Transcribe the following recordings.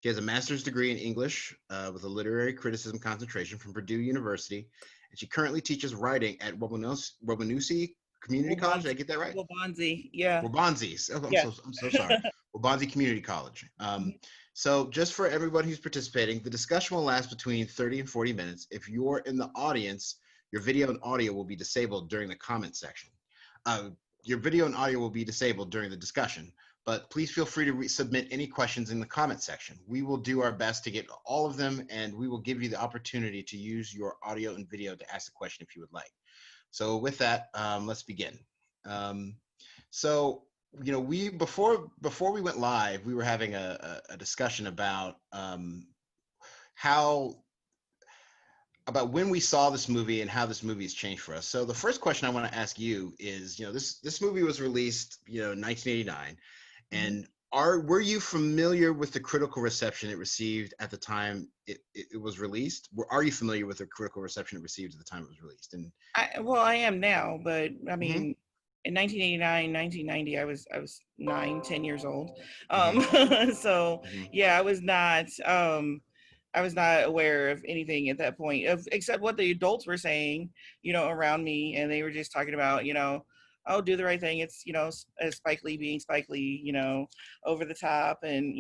She has a master's degree in English with a literary criticism concentration from Purdue University, and she currently teaches writing at Wabanussi Community College. Did I Wabanzi, get that right? Wabanzi, yeah, Wabanzi. Oh, yeah. I'm so sorry. Wabanzi Community College. So just for everybody who's participating, the discussion will last between 30 and 40 minutes. If you're in the audience, your video and audio will be disabled during the comment section. Uh, your video and audio will be disabled during the discussion, but please feel free to submit any questions in the comment section. We will do our best to get all of them, and we will give you the opportunity to use your audio and video to ask a question if you would like. So with that, let's begin. Um, so we before we went live, we were having a discussion about how about when we saw this movie and how this movie has changed for us. So the first question I want to ask you is, this movie was released, in 1989, Mhm. and were you familiar with the critical reception it received at the time it was released? Are you familiar with the critical reception it received at the time it was released? And Well, I am now, but I mm-hmm, mean, in 1989, 1990, I was 9, 10 years old. mm-hmm, So mm-hmm, yeah, I was not aware of anything at that point, except what the adults were saying, around me, and they were just talking about, oh, do the right thing. It's, Spike Lee being Spike Lee, over the top, and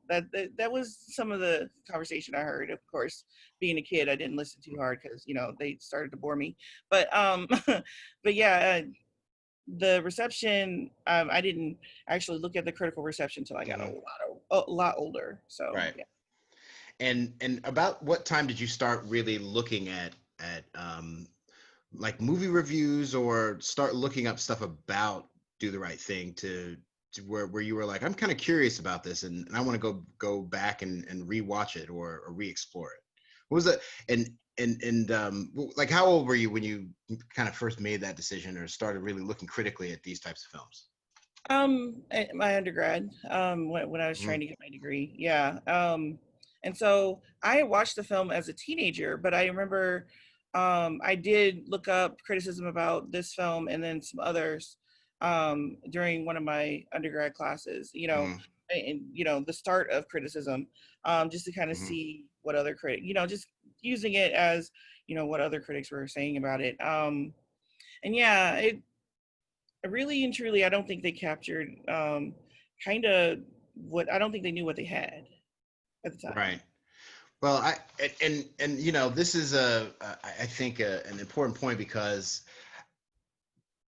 that was some of the conversation I heard. Of course, being a kid, I didn't listen too hard because they started to bore me. But but yeah, the reception, I didn't actually look at the critical reception until I got mm-hmm. a lot older. So Right. yeah. And about what time did you start really looking at like movie reviews, or start looking up stuff about Do the Right Thing to where you were like, I'm kind of curious about this, and I want to go back and rewatch it, or re-explore it? What was it? Like, how old were you when you kind of first made that decision or started really looking critically at these types of films? My undergrad, when I was Mhm. trying to get my degree, yeah. And so I watched the film as a teenager, but I remember, I did look up criticism about this film and then some others, during one of my undergrad classes, Mhm. and the start of criticism, just to kind of Mhm. see what other just using it as, what other critics were saying about it. And yeah, it really and truly, I don't think they captured, kind of what I don't think they knew what they had at the time. Right. Well, and this is I think an important point, because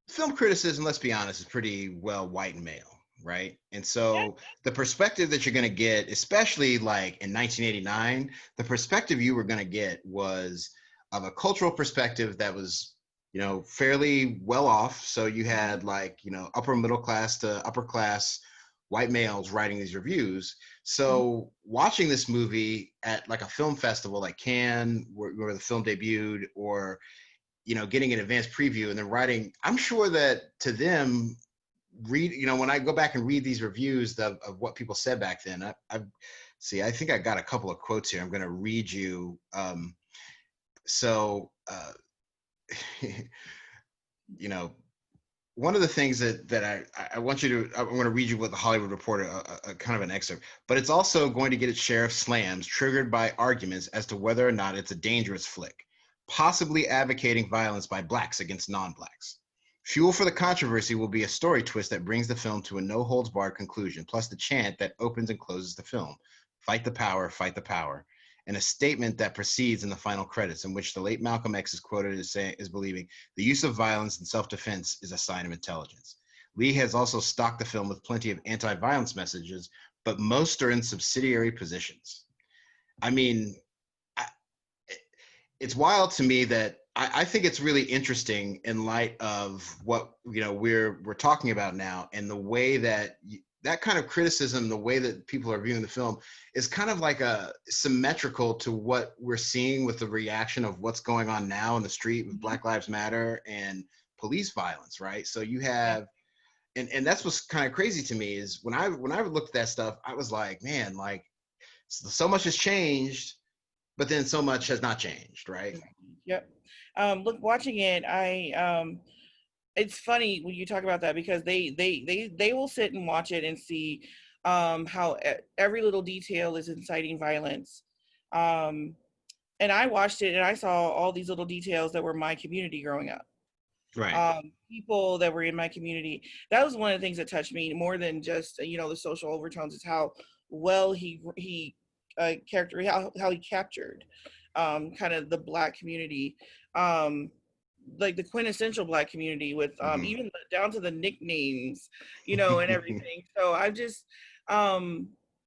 film criticism, let's be honest, is pretty well white and male, right? And Yeah. so the perspective that you're going to get, especially like in 1989, the perspective you were going to get was of a cultural perspective that was, fairly well off. So you Mhm. had, like, upper middle class to upper class white males writing these reviews. Mhm. So watching this movie at like a film festival like Cannes, where the film debuted, or getting an advanced preview and then writing, I'm sure that to them, when I go back and read these reviews of what people said back then, I think I got a couple of quotes here. I'm going to read you. So, you know, one of the things that I want you to, I'm going to read you what the Hollywood Reporter, a kind of an excerpt, but it's also going to get its share of slams triggered by arguments as to whether or not it's a dangerous flick, possibly advocating violence by blacks against non-blacks. Fuel for the controversy will be a story twist that brings the film to a no-holds-barred conclusion, plus the chant that opens and closes the film, fight the power, and a statement that precedes in the final credits, in which the late Malcolm X is quoted as believing the use of violence in self-defense is a sign of intelligence. Lee has also stocked the film with plenty of anti-violence messages, but most are in subsidiary positions. I mean, I, it's wild to me that I think it's really interesting in light of what we're talking about now, and the way that that kind of criticism, the way that people are viewing the film, is kind of like a symmetrical to what we're seeing with the reaction of what's going on now in the street with Mhm. Black Lives Matter and police violence, right? So you Yeah. have, and that's what's kind of crazy to me, is when I looked at that stuff, I was like, man, like, so much has changed, but then so much has not changed, right? Yep. Look, watching it, it's funny when you talk about that because they will sit and watch it and see, how every little detail is inciting violence. Um, and I watched it and I saw all these little details that were my community growing up. Right. People that were in my community. That was one of the things that touched me more than just the social overtones. Is how well he character how he captured kind of the Black community, like the quintessential Black community with Hmm. even down to the nicknames, and everything. So I just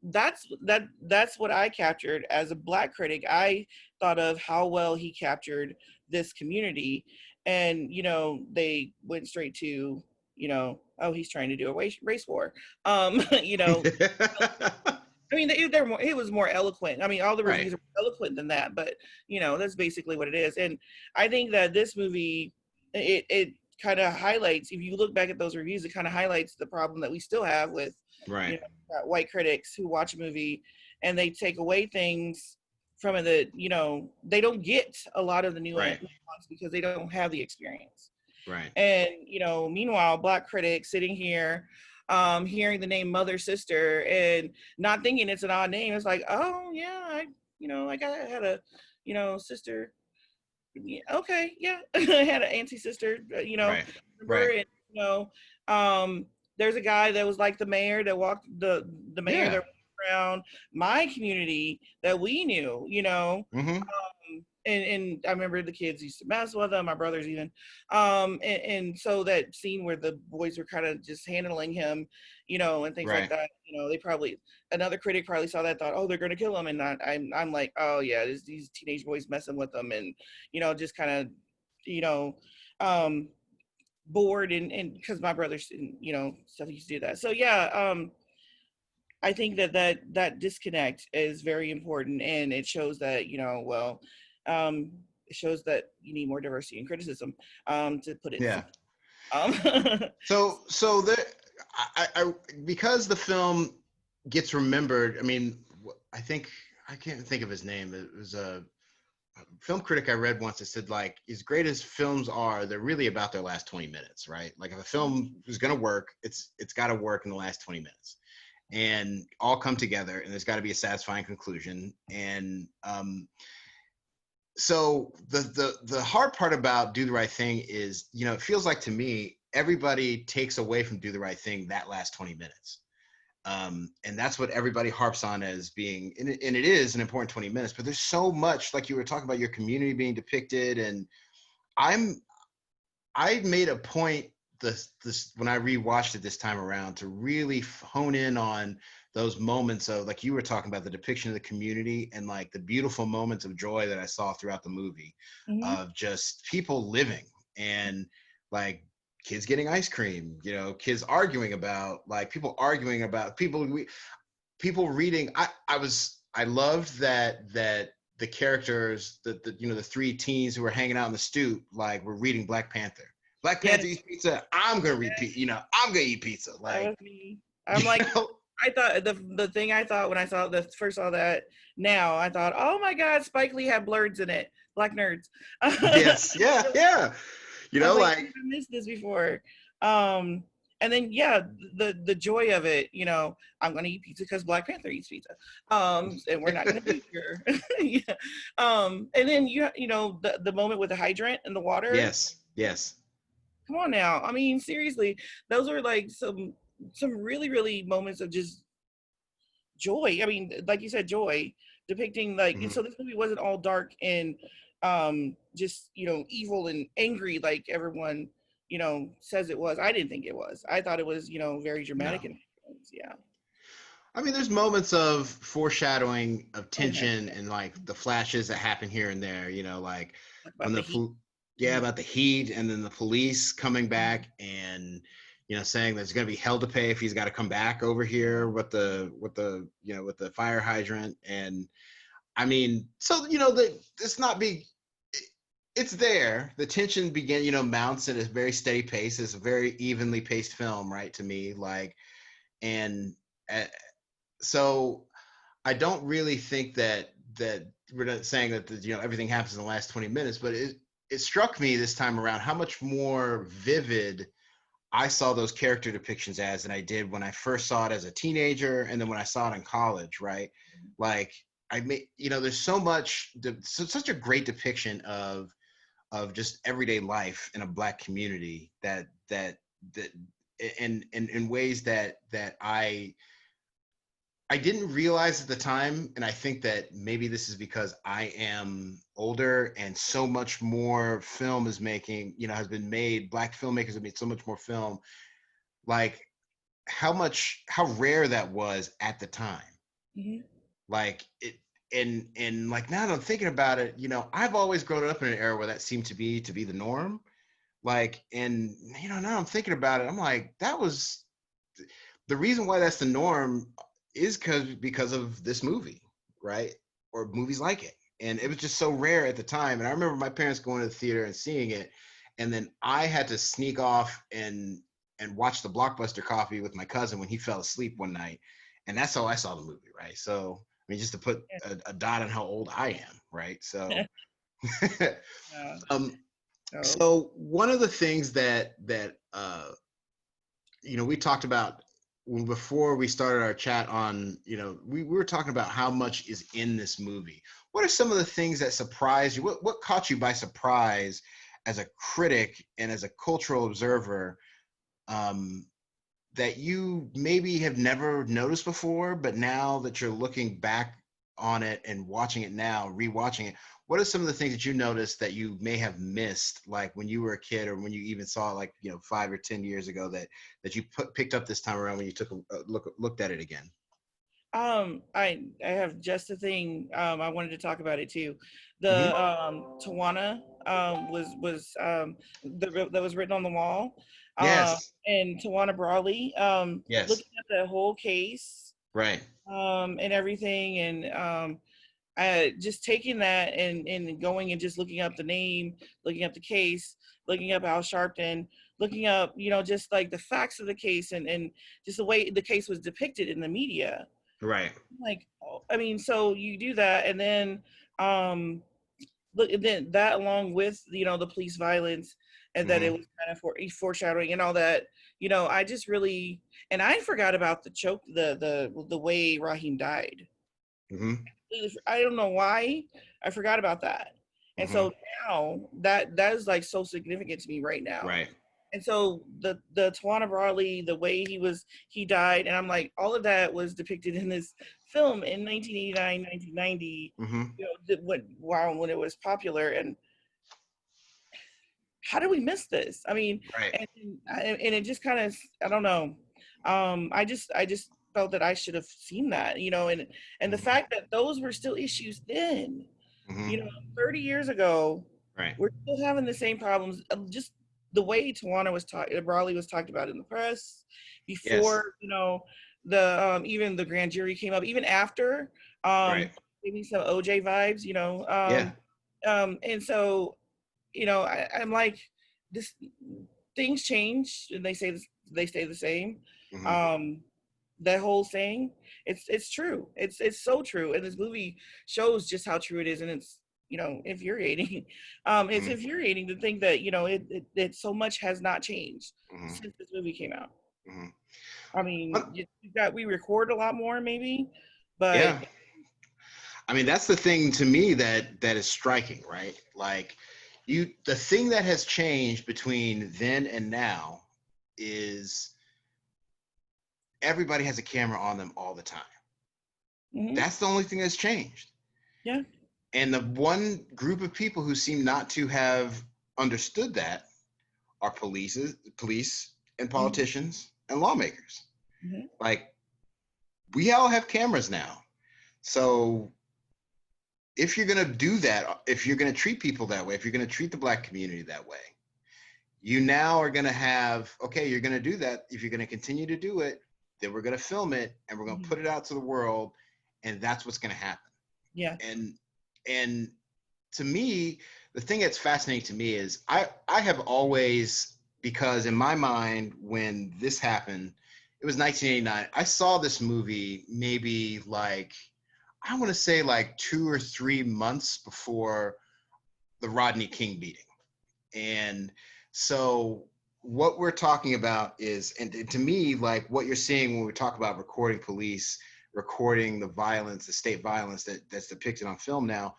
that's what I captured as a Black critic. I thought of how well he captured this community, and they went straight to oh, he's trying to do a race war. you know I mean, they're more, it was more eloquent. I mean, all the Right. reviews are more eloquent than that, but that's basically what it is. And I think that this movie, it kind of highlights. If you look back at those reviews, it kind of highlights the problem that we still have with, Right. white critics who watch a movie and they take away things from it that they don't get a lot of the Right. nuance because they don't have the experience. Right. And meanwhile, Black critics sitting here, hearing the name Mother Sister and not thinking it's an odd name. It's like, oh yeah, like I had a, sister. Yeah, okay, yeah, I had an auntie sister. Right. Remember, Right. and there's a guy that was like the mayor that walked the mayor that Yeah. walked around my community that we knew. Hmm. And I remember the kids used to mess with him, my brothers even. And so that scene where the boys were kind of just handling him, and things like Right. that, they probably, another critic probably saw that, thought, oh, they're going to kill him. And I'm like, oh yeah, these teenage boys messing with them. And, just kind of, you know, um, bored and because my brothers, stuff used to do that. So yeah, I think that disconnect is very important, and it shows that um, it shows that you need more diversity in criticism, to put it Yeah. simple. So there, I because the film gets remembered. I mean, I think I can't think of his name. It was a film critic I read once that said, like, as great as films are, they're really about their last 20 minutes, right? Like if a film is going to work, it's got to work in the last 20 minutes and all come together, and there's got to be a satisfying conclusion. And so the hard part about Do the Right Thing is, it feels like to me everybody takes away from Do the Right Thing that last 20 minutes. And that's what everybody harps on as being, and it is an important 20 minutes, but there's so much, like you were talking about, your community being depicted. And I'm I made a point this when I rewatched it this time around to really hone in on those moments of, like you were talking about, the depiction of the community and like the beautiful moments of joy that I saw throughout the movie, Mhm. of just people living and like kids getting ice cream, kids arguing about, like people arguing about people reading. I loved that the characters, the three teens who were hanging out in the stoop, like were reading Black Panther. Black Yes, Panther eats pizza. I'm gonna repeat. I'm gonna eat pizza. that Like, was me. I'm you like, know. I thought the thing I thought when I saw that, now I thought, oh my God, Spike Lee had blurs in it, Black nerds. Yes. Yeah. Yeah. I was like, Like, I missed this before. Um, and then yeah, the joy of it, I'm gonna eat pizza because Black Panther eats pizza. And we're not gonna be here. Yeah. And then the moment with the hydrant and the water. yes. Yes. Come on now. I mean, seriously, those are like some really, really moments of just joy. I mean, like you said, joy, depicting like, Hmm. so this movie wasn't all dark and just evil and angry like everyone says it was. I didn't think it was. I thought it was very No. dramatic and yeah. I mean, there's moments of foreshadowing of Oh heck tension yeah. and like the flashes that happen here and there, like Like when about the heat. yeah, about the heat, and then the police coming back and saying there's going to be hell to pay if he's got to come back over here with the fire hydrant. And I mean, so it's not big. It's there. The tension mounts at a very steady pace. It's a very evenly paced film, right? To me, like, and uh, so I don't really think that we're not saying that everything happens in the last 20 minutes, but it struck me this time around how much more vivid I saw those character depictions as than I did when I first saw it as a teenager, and then when I saw it in college, right? Like I made, there's so much, such a great depiction of just everyday life in a Black community that in ways that I didn't realize at the time, and I think that maybe this is because I am older and so much more film is making, has been made. Black filmmakers have made so much more film. Like how rare that was at the time. Mm-hmm. Like it, and like now that I'm thinking about it, I've always grown up in an era where that seemed to be the norm. Like, and now I'm thinking about it, I'm like, that was the reason why that's the norm is because of this movie, right? Or movies like it. And it was just so rare at the time. And I remember my parents going to the theater and seeing it, and then I had to sneak off and watch the Blockbuster Coffee with my cousin when he fell asleep one night, and that's how I saw the movie, right? So I mean, just to put a dot on how old I am, right? So, Yeah. um, So. so one of the things we talked about before we started our chat on, we were talking about how much is in this movie. What are some of the things that surprised you? What caught you by surprise as a critic and as a cultural observer, um, that you maybe have never noticed before, but now that you're looking back on it and watching it now, rewatching it, what are some of the things that you noticed that you may have missed, like when you were a kid, or when you even saw it, like 5 or 10 years ago, that you picked up this time around when you took a looked at it again? I have just a thing. I wanted to talk about it too. The Hmm. Tawana that was written on the wall, Yes. and Tawana Brawley. Yes. Looking at the whole case, Right. and everything, and just taking that and going and just looking up the name, looking up the case, looking up Al Sharpton, looking up, just like the facts of the case, and just the way the case was depicted in the media. Right. Like, I mean, so you do that, and then look, and then that along with the police violence, and that it Hmm. was kind of foreshadowing and all that. I just really, and I forgot about the choke, the way Raheem died. Hmm. I don't know why I forgot about that. And Hmm. so now that is like so significant to me right now. Right. And so the Tawana Brawley, the way he died, and I'm like, all of that was depicted in this film in 1989, 1990, Hmm. when it was popular. And how did we miss this? I mean, Right. and it just kind of, I don't know. I just felt that I should have seen that, and the Hmm. fact that those were still issues then, you know, Hmm. 30 years ago, Right. we're still having the same problems. Just the way Tawana was talked, Raleigh was talked about in the press Yes. before, the even the grand jury came up, even after, um, Right. maybe some OJ vibes, Yeah. and so, I'm like, this things change and they stay the same. Hmm. Um, that whole saying, it's true. It's so true, and this movie shows just how true it is, and it's infuriating. It's Hmm. infuriating to think that it so much has not changed Hmm. since this movie came out. Hmm. I mean, we record a lot more maybe, but Yeah. I mean, that's the thing to me that is striking, right? Like the thing that has changed between then and now is everybody has a camera on them all the time. mhm, That's the only thing that's changed. yeah, And the one group of people who seem not to have understood that are police and mhm, politicians and lawmakers. mhm, Like we all have cameras now. So if you're going to do that, if you're going to treat people that way, if you're going to treat the Black community that way, you now are going to have, okay, you're going to do that. If you're going to continue to do it, then we're going to film it and we're going to mhm, put it out to the world, and that's what's going to happen. yeah, And and to me, the thing that's fascinating to me is I have always, because in my mind when this happened, it was 1989. I saw this movie maybe like, I want to say like 2 or 3 months before the Rodney King beating. And so what we're talking about is, and to me, like what you're seeing when we talk about recording police, recording the violence, the state violence that's depicted on film now.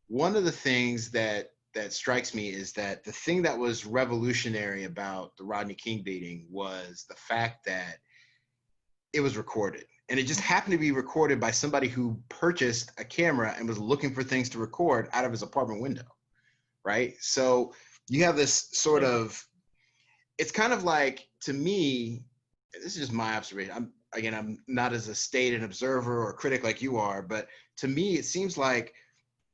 One of the things that strikes me is that the thing that was revolutionary about the Rodney King beating was the fact that it was recorded. And it just happened to be recorded by somebody who purchased a camera and was looking for things to record out of his apartment window, right? So you have this sort of, it's kind of like, to me, this is just my observation. I'm not as a state and observer or critic like you are, but to me, it seems like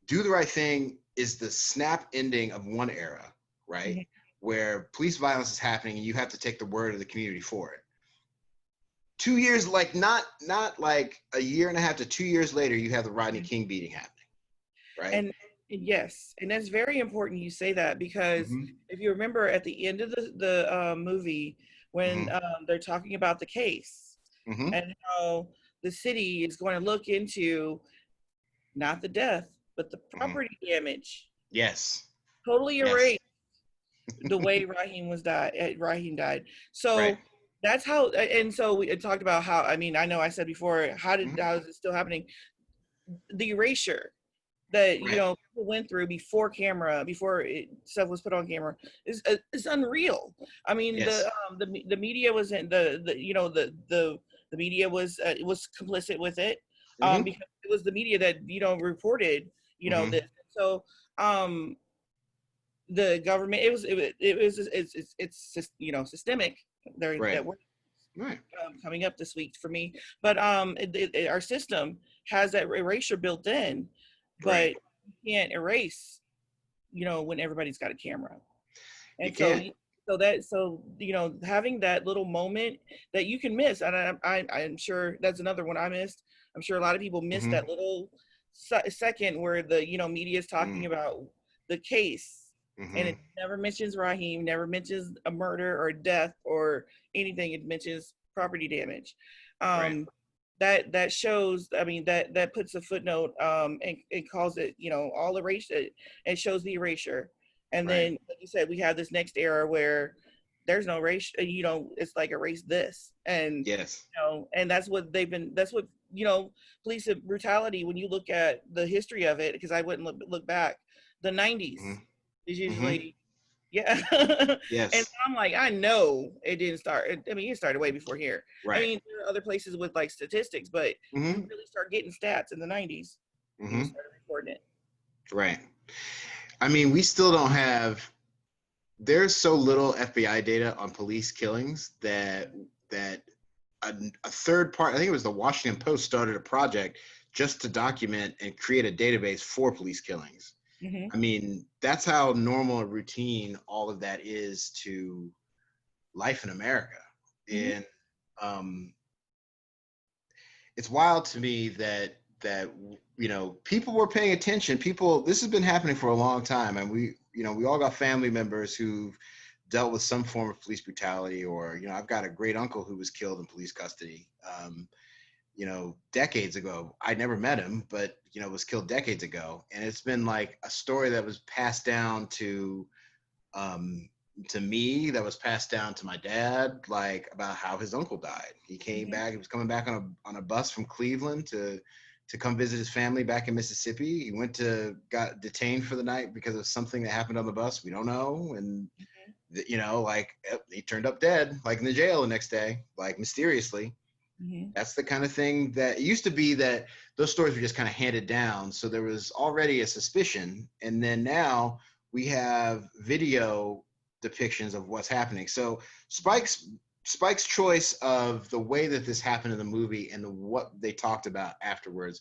Do the Right Thing is the snap ending of one era, right? Mhm. Where police violence is happening and you have to take the word of the community for it. 2 years, like not like a year and a half to 2 years later, you have the Rodney King beating happening, right? And yes, and that's very important you say that, because Mm-hmm. if you remember at the end of the movie, when Mm-hmm. they're talking about the case Mm-hmm. and how the city is going to look into not the death but the Mm-hmm. property damage, Yes. totally Yes. erased the way Raheem died. Right. So that's how, and so we talked about how, I mean, I know I said before, Mm-hmm. how is it still happening? The erasure that Right. people went through before camera, stuff was put on camera, is unreal. I mean, Yes. the media was in the the media was complicit with it, Mm-hmm. because it was the media that reported Mm-hmm. this. So um the government, it's just systemic there Right. that we're Right. coming up this week for me. But our system has that erasure built in, Right. but you can't erase, when everybody's got a camera. You And so, can't. having that little moment that you can miss, and I'm sure that's another one I missed. I'm sure a lot of people missed Mm-hmm. that little second where the media is talking about the case, and Mm-hmm. it never mentions Raheem, never mentions a murder or a death or anything. It mentions property damage. Right. That shows, I mean, that puts a footnote, and calls it, all erased. It shows the erasure. And Right. then, like you said, we have this next era where there's no race, it's like erase this. And Yes. and that's what police brutality, when you look at the history of it, because I wouldn't look back, the 90s Mm-hmm. is Mm-hmm. usually, yeah. And Yes. I'm like, I know it didn't start. I mean, it started way before here. I Right. mean, there are other places with like statistics, but you Mm-hmm. really start getting stats in the 90s. People Mm-hmm. started recording it. Right. I mean, we still don't have, there's so little FBI data on police killings that a third part, I think it was the Washington Post, started a project just to document and create a database for police killings. Mm-hmm. I mean, that's how normal and routine all of that is to life in America. Mm-hmm. And um, it's wild to me that people were paying attention. People, this has been happening for a long time, and we all got family members who've dealt with some form of police brutality, or I've got a great uncle who was killed in police custody. Decades ago. I never met him, but was killed decades ago, and it's been like a story that was passed down um, to me, that was passed down to my dad, like about how his uncle died. He came Mm-hmm. back. He was coming back on a bus from Cleveland to come visit his family back in Mississippi. He got detained for the night because of something that happened on the bus. We don't know, and he turned up dead, like in the jail the next day, like mysteriously. Mm-hmm. That's the kind of thing that it used to be, that those stories were just kind of handed down. So there was already a suspicion. And then now we have video depictions of what's happening. So Spike's choice of the way that this happened in the movie and what they talked about afterwards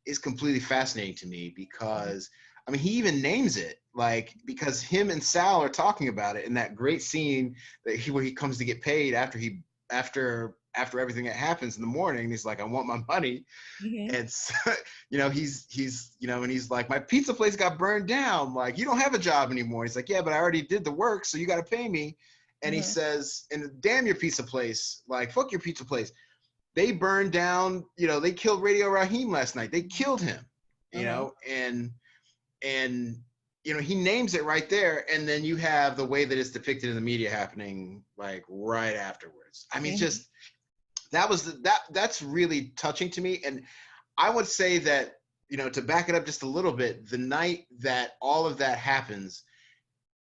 is completely fascinating to me, because I mean, he even names it, like, because him and Sal are talking about it in that great scene where he comes to get paid after everything that happens in the morning. He's like, I want my money. Mm-hmm. And so, and he's like, my pizza place got burned down. Like, you don't have a job anymore. He's like, yeah, but I already did the work, so you got to pay me. And he Mm-hmm. says, and damn your pizza place, like, fuck your pizza place. They burned down, they killed Radio Raheem last night. They killed him, Uh-huh. and he names it right there, and then you have the way that it's depicted in the media happening like right afterwards. I mean, it's Mhm. just that's really touching to me. And I would say that, to back it up just a little bit, the night that all of that happens,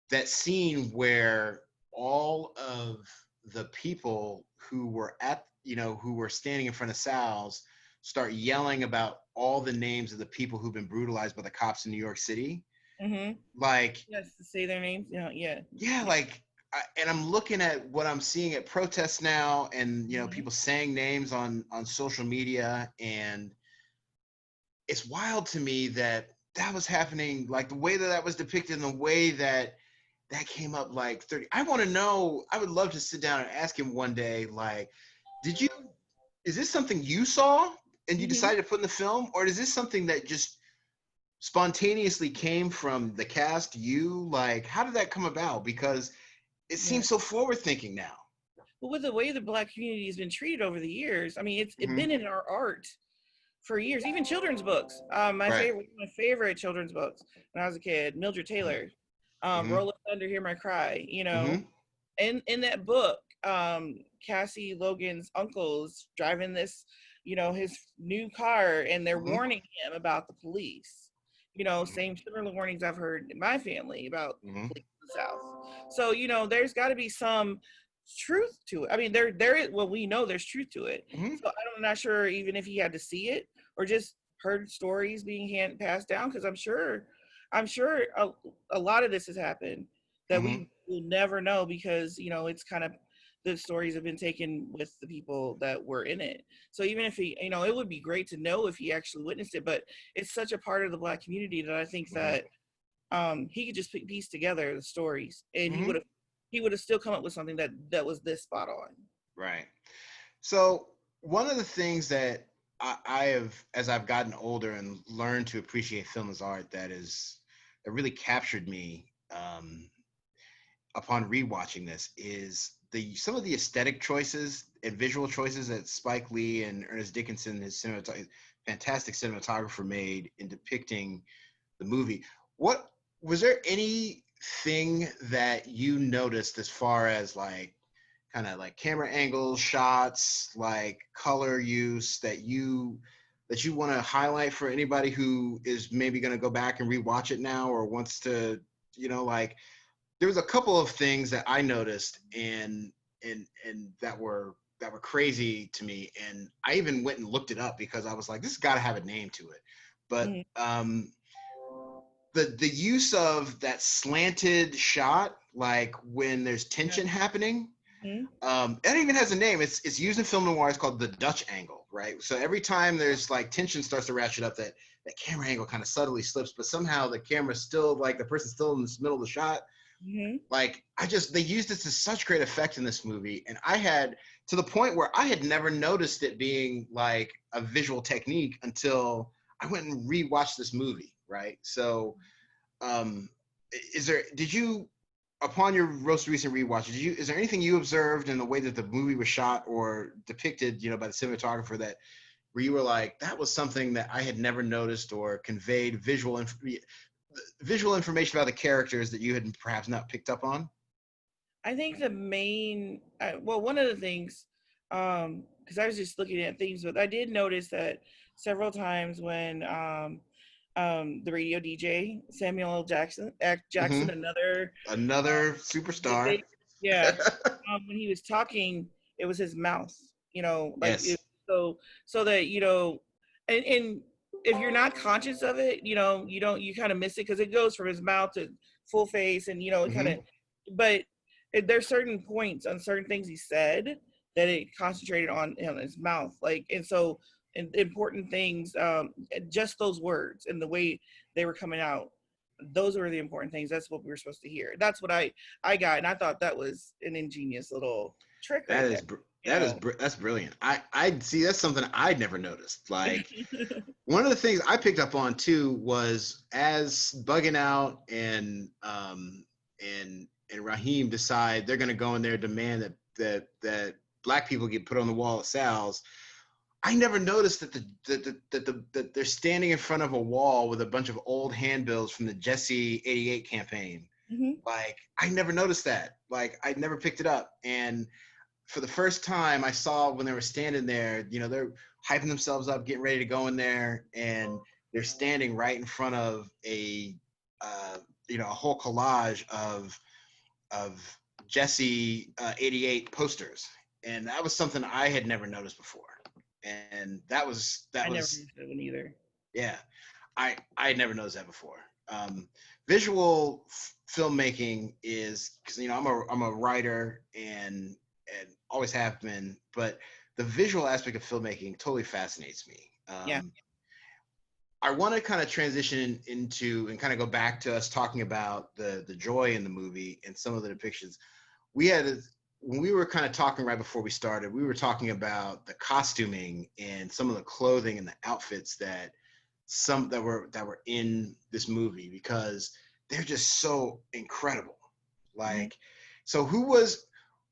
that scene where all of the people who were who were standing in front of Sal's start yelling about all the names of the people who've been brutalized by the cops in New York City. Mhm. Like, Yes, to say their names. Yeah. Yeah. yeah, Yeah. like, and I'm looking at what I'm seeing at protests now, and Mhm. people saying names on social media, and it's wild to me that that was happening, like the way that that was depicted, and the way that that came up like 30. I want to know, I would love to sit down and ask him one day, like, did you, is this something you saw and you Mhm. decided to put in the film, or is this something that just spontaneously came from the cast? You, like, how did that come about? Because it Yeah. seems so forward thinking now. But with the way the Black community has been treated over the years, I mean, it's Hmm. been in our art for years. Even children's books. Right. My favorite children's books when I was a kid, Mildred Hmm. Taylor, Hmm. Roll Up Thunder, Hear My Cry. Hmm. In that book, Cassie Logan's uncle's driving this, his new car, and they're Hmm. warning him about the police. Same similar warnings I've heard in my family about Hmm. police in the South. So there's got to be some truth to it. I mean, there is. Well, we know there's truth to it. Hmm. So I'm not sure even if he had to see it or just heard stories being passed down, because I'm sure a lot of this has happened that Hmm. we will never know, because it's kind of, the stories have been taken with the people that were in it. So even if he, it would be great to know if he actually witnessed it, but it's such a part of the Black community that I think Hmm. that he could just piece together the stories, and he Hmm. would have still come up with something that was this spot on. Right. So one of the things that I have, as I've gotten older and learned to appreciate film as art, that really captured me, upon rewatching this, is the some of the aesthetic choices and visual choices that Spike Lee and Ernest Dickinson, his fantastic cinematographer, made in depicting the movie. What was there anything that you noticed as far as like kind of like camera angles, shots, like color use, that you want to highlight for anybody who is maybe going to go back and rewatch it now, or wants to, like, there was a couple of things that I noticed, and that were crazy to me, and I even went and looked it up because I was like, this has got to have a name to it. But Mhm. the use of that slanted shot, like when there's Yeah. tension happening, Mhm. it even has a name. It's used in film noir. It's called the Dutch angle, right? So every time there's like tension starts to ratchet up, that camera angle kind of subtly slips, but somehow the camera's still, like, the person's still in the middle of the shot. Mhm. Like, they used this to such great effect in this movie, and I had, to the point where I had never noticed it being like a visual technique until I went and rewatched this movie, right? So, um, did you, upon your most recent rewatch, is there anything you observed in the way that the movie was shot or depicted, by the cinematographer, that where you were like, that was something that I had never noticed, or conveyed visual information about the characters that you had perhaps not picked up on? I think the main, well, one of the things, because I was just looking at things, but I did notice that several times when the radio DJ Samuel L. Jackson, Hmm. another Another big superstar. thing, yeah, when he was talking, it was his mouth, like Yes. so that and if you're not conscious of it, you kind of miss it because it goes from his mouth to full face, and it kind of, Hmm. but there's certain points on certain things he said that it concentrated on his mouth, like, and so, and important things, just those words and the way they were coming out, those were the important things. That's what we were supposed to hear. That's what I got, and I thought that was an ingenious little trick That right there. is that's brilliant. I see, that's something I'd never noticed. Like, one of the things I picked up on too was, as Bugging Out and Raheem decide they're going to go in there, demand that black people get put on the wall at Sal's. I never noticed that they're standing in front of a wall with a bunch of old handbills from the Jesse 88 campaign. Mm-hmm. Like, I never noticed that. Like, I never picked it up. And for the first time, I saw when they were standing there, they're hyping themselves up, getting ready to go in there, and they're standing right in front of a whole collage of Jesse 88 posters, and that was something I had never noticed before. And that was I never used that one either. yeah, I had never noticed that before. Visual filmmaking is, because I'm a writer and always have been, but the visual aspect of filmmaking totally fascinates me. Yeah. I want to kind of transition into and kind of go back to us talking about the joy in the movie and some of the depictions. When we were kind of talking right before we started, we were talking about the costuming and some of the clothing and the outfits that were in this movie, because they're just so incredible. Like, so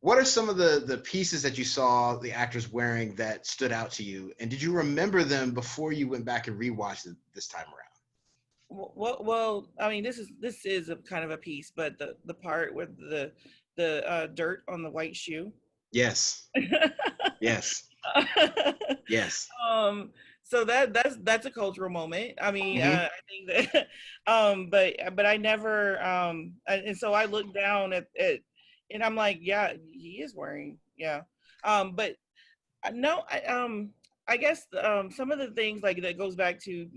what are some of the pieces that you saw the actors wearing that stood out to you? And did you remember them before you went back and rewatched it this time around? Well, I mean, this is a kind of a piece, but the part with the dirt on the white shoe. Yes. Yes. Yes. So that's a cultural moment. I mean, Mm-hmm. I think that, but I never, and so I looked down at and I'm like, yeah, he is wearing, yeah. But no, I guess some of the things like that goes back to,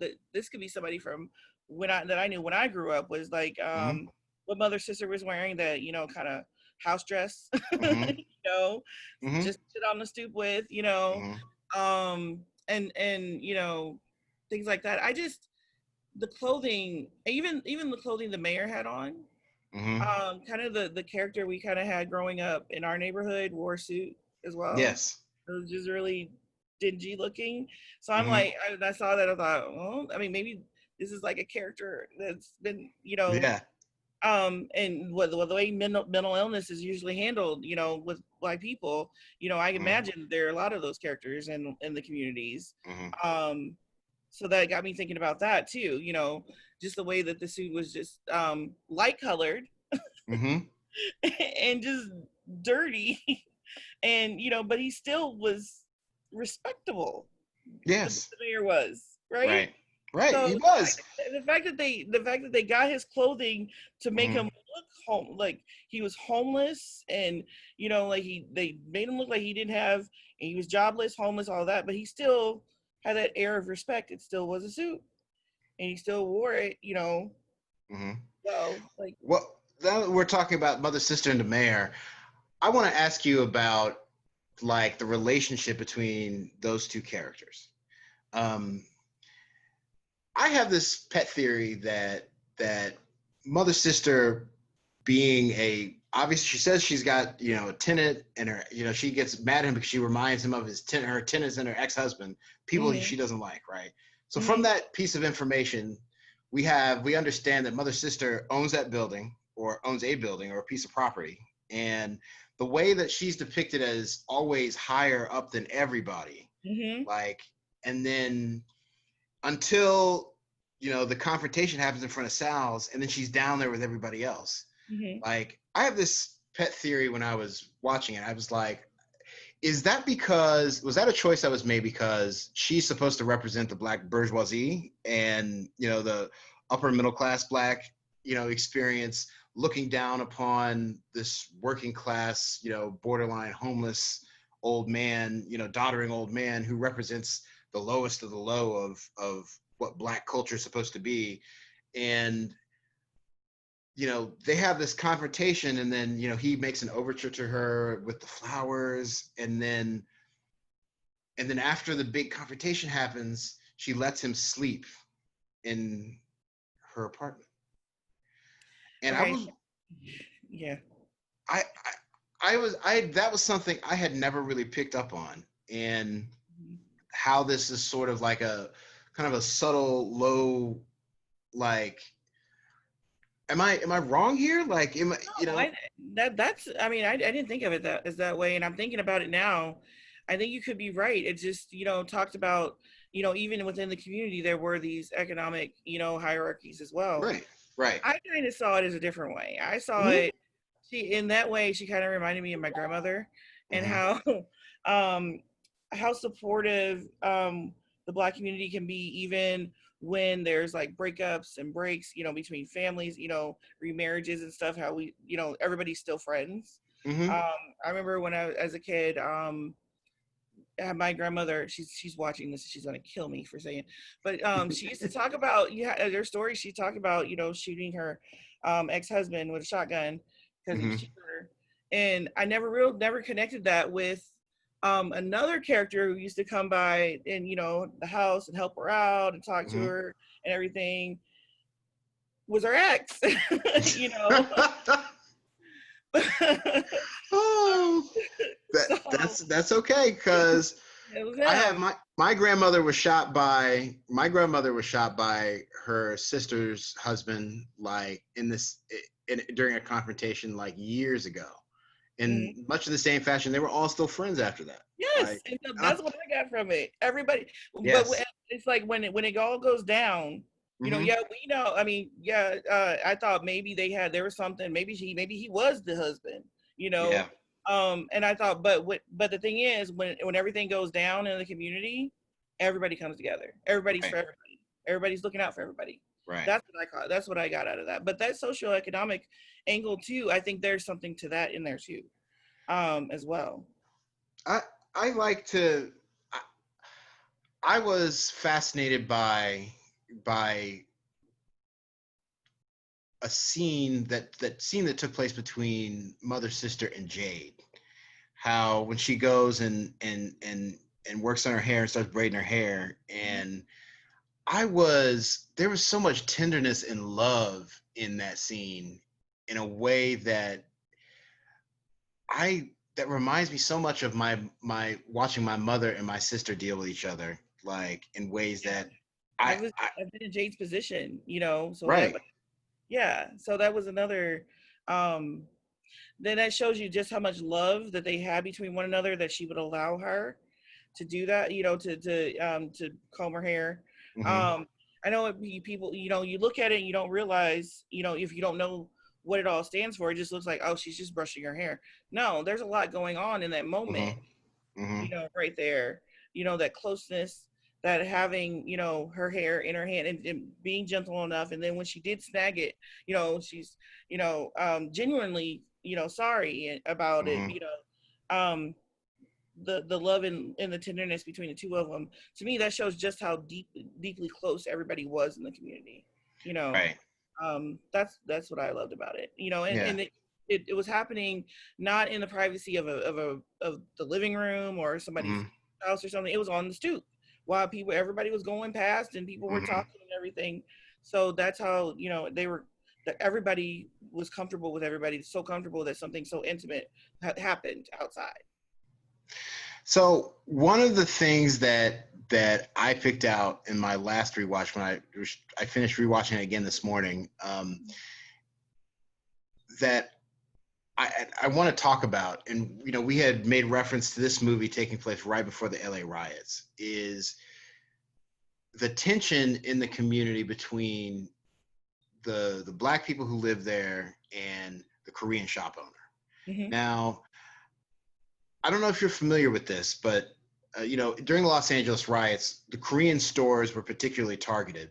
that this could be somebody from that I knew when I grew up, was like Mm-hmm. what Mother Sister was wearing, that kind of house dress, Mm-hmm. Mm-hmm. just sit on the stoop with, Mm-hmm. and things like that. I just, the clothing, even the clothing the mayor had on, Mm-hmm. kind of the character we kind of had growing up in our neighborhood wore a suit as well. Yes. It was just really dingy looking. So I'm Mm-hmm. like, I saw that, I thought, well, I mean, maybe this is like a character that's been, Yeah. and the way mental illness is usually handled, with Black people, I Mm-hmm. imagine there are a lot of those characters in the communities. Mm-hmm. So that got me thinking about that too, just the way that the suit was just light colored Mm-hmm. and just dirty. And but he still was respectable. The Yes. mayor was, right. Right. Right. So He was. the fact that they got his clothing to make Mm-hmm. him look home, like he was homeless, and like they made him look like he didn't have, and he was jobless, homeless, all that, but he still had that air of respect. It still was a suit, and he still wore it. Mm-hmm. So like, Well, now we're talking about Mother, Sister, and the Mayor. I want to ask you about like the relationship between those two characters. Um, I have this pet theory that Mother, Sister, being obviously she says she's got a tenant, and her she gets mad at him because she reminds him of her tenants and her ex-husband, people mm-hmm, she doesn't like, right? So from mm-hmm, that piece of information, we understand that Mother, Sister owns that building, or owns a building or a piece of property, and the way that she's depicted as always higher up than everybody, mm-hmm, like, and then until the confrontation happens in front of Sal's, and then she's down there with everybody else. mm-hmm. Like, I have this pet theory. When I was watching it, I was like, was that a choice that was made because she's supposed to represent the Black bourgeoisie and the upper middle class Black experience, looking down upon this working class borderline homeless old man, doddering old man who represents the lowest of the low of what Black culture is supposed to be. And they have this confrontation, and then he makes an overture to her with the flowers, and then after the big confrontation happens, she lets him sleep in her apartment. And Okay. Yeah. that was something I had never really picked up on, and Mm-hmm. how this is sort of like a kind of a subtle low, like, am I wrong here? Like, am I, No, that's, I mean, I didn't think of it that way, and I'm thinking about it now. I think you could be right. It just talked about even within the community, there were these economic, hierarchies as well. Right. Right. I kind of saw it as a different way. I saw Mm-hmm. it, in that way, she kind of reminded me of my grandmother, and Mm-hmm. um, how supportive the Black community can be, even when there's like breakups and breaks, between families, remarriages and stuff. How we, everybody's still friends. Mm-hmm. Um, I remember when I was as a kid. My grandmother, she's watching this, she's gonna kill me for saying, but she used to talk about, their story. She talked about, shooting her ex-husband with a shotgun because he Mm-hmm. was cheating her. And I never connected that with another character who used to come by in, the house and help her out and talk to Mm-hmm. her and everything, was her ex. you know Oh, so that's okay, because it was I have him. my grandmother was shot by her sister's husband, like during a confrontation like years ago. In Mhm. much of the same fashion, they were all still friends after that. Yes, Like, and so uh, that's what I got from it. Everybody, but yes. it's like when it all goes down, Mm-hmm. yeah, we know. I mean, yeah, I thought maybe there was something. Maybe he was the husband, you Yeah. know. And I thought, but the thing is, when everything goes down in the community, everybody comes together. Everybody's Right. for everybody. Everybody's looking out for everybody. Right. That's what I caught. That's what I got out of that. But that socioeconomic angle too, I think there's something to that in there too, as well. I I like to. I, I was fascinated by a scene that took place between mother, sister, and Jade. How when she goes and works on her hair and starts braiding her hair, and there was so much tenderness and love in that scene, in a way I that reminds me so much of my watching my mother and my sister deal with each other, like in ways that I I, was I I've been in Jade's position, so right. that was another um then that shows you just how much love that they had between one another, that she would allow her to do that, to comb her hair. Hmm. Um I know people, you look at it and you don't realize, if you don't know what it all stands for, it just looks like, oh, she's just brushing her hair. No, there's a lot going on in that moment, Hmm. Hmm. right there, that closeness, that having, her hair in her hand, and being gentle enough. And then when she did snag it, she's, genuinely, sorry about it, Hmm. um, the love and the tenderness between the two of them. To me, that shows just how deeply close everybody was in the community. You know, Right. that's what I loved about it. Yeah. And it was happening not in the privacy of the living room or somebody's Hmm. house or something. It was on the stoop while everybody was going past and people were Hmm. talking and everything. So that's how, that everybody was comfortable with everybody, so comfortable that something so intimate happened outside. So one of the things that I picked out in my last rewatch, when I finished rewatching it again this morning, that I want to talk about, and we had made reference to this movie taking place right before the LA riots, is the tension in the community between the black people who live there and the Korean shop owner. Mm-hmm. Now, I don't know if you're familiar with this, but during the Los Angeles riots, the Korean stores were particularly targeted.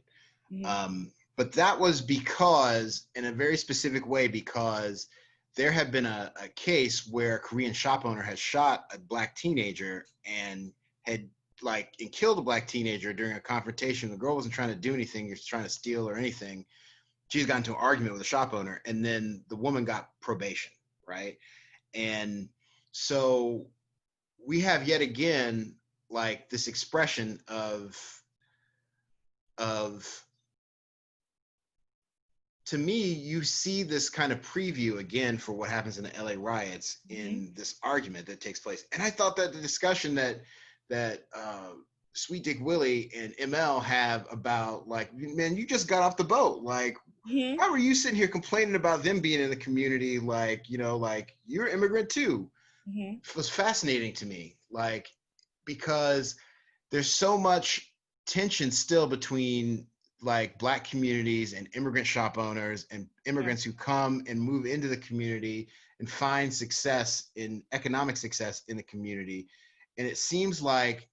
Mm-hmm. But that was because, in a very specific way, because there had been a case where a Korean shop owner had shot a black teenager and had and killed a black teenager during a confrontation. The girl wasn't trying to do anything, you're trying to steal or anything. She's got into an argument with the shop owner, and then the woman got probation, right? And so we have yet again like this expression of to me, you see this kind of preview again for what happens in the LA riots Mm-hmm. in this argument that takes place. And I thought that the discussion that Sweet Dick Willie and ML have about, like, man, you just got off the boat. Like, Mm-hmm. how are you sitting here complaining about them being in the community? Like, like you're an immigrant too. Mm-hmm. It was fascinating to me, like, because there's so much. tension still between like Black communities and immigrant shop owners and Yeah. immigrants who come and move into the community and find success in economic success in the community. And it seems like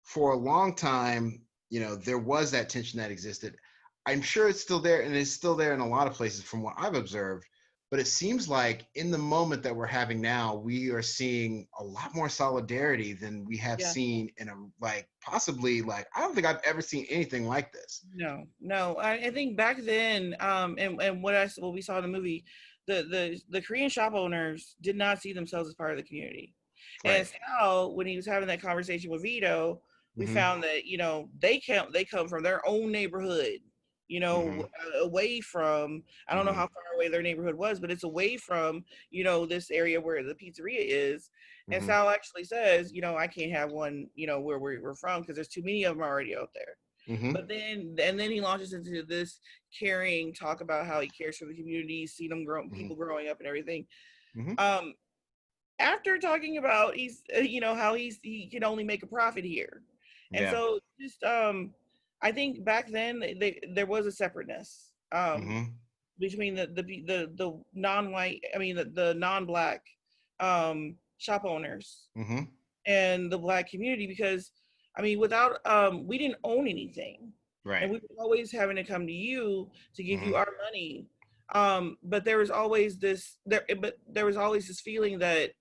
for a long time, there was that tension that existed. I'm sure it's still there, and it's still there in a lot of places from what I've observed. But it seems like in the moment that we're having now, we are seeing a lot more solidarity than we have Yeah. seen in a like possibly like I don't think I've ever seen anything like this. No, no. I think back then, and what we saw in the movie, the Korean shop owners did not see themselves as part of the community. Right. And Sal, when he was having that conversation with Vito, we Mm-hmm. found that they come from their own neighborhood, Mm-hmm. away from, I don't know Mm-hmm. how far away their neighborhood was, but it's away from this area where the pizzeria is. And Mm-hmm. Sal actually says, I can't have one, where we're from because there's too many of them already out there. Mm-hmm. But then he launches into this caring talk about how he cares for the community, see them grow, Mm-hmm. people growing up and everything. Mm-hmm. Um, After talking about how he can only make a profit here, and Yeah. so just I think back then there was a separateness Mm-hmm. between the non-white, I mean the non-black shop owners Mm-hmm. and the Black community, because I mean without we didn't own anything, and Right. we were always having to come to you to give Mm-hmm. you our money. But there was always this feeling that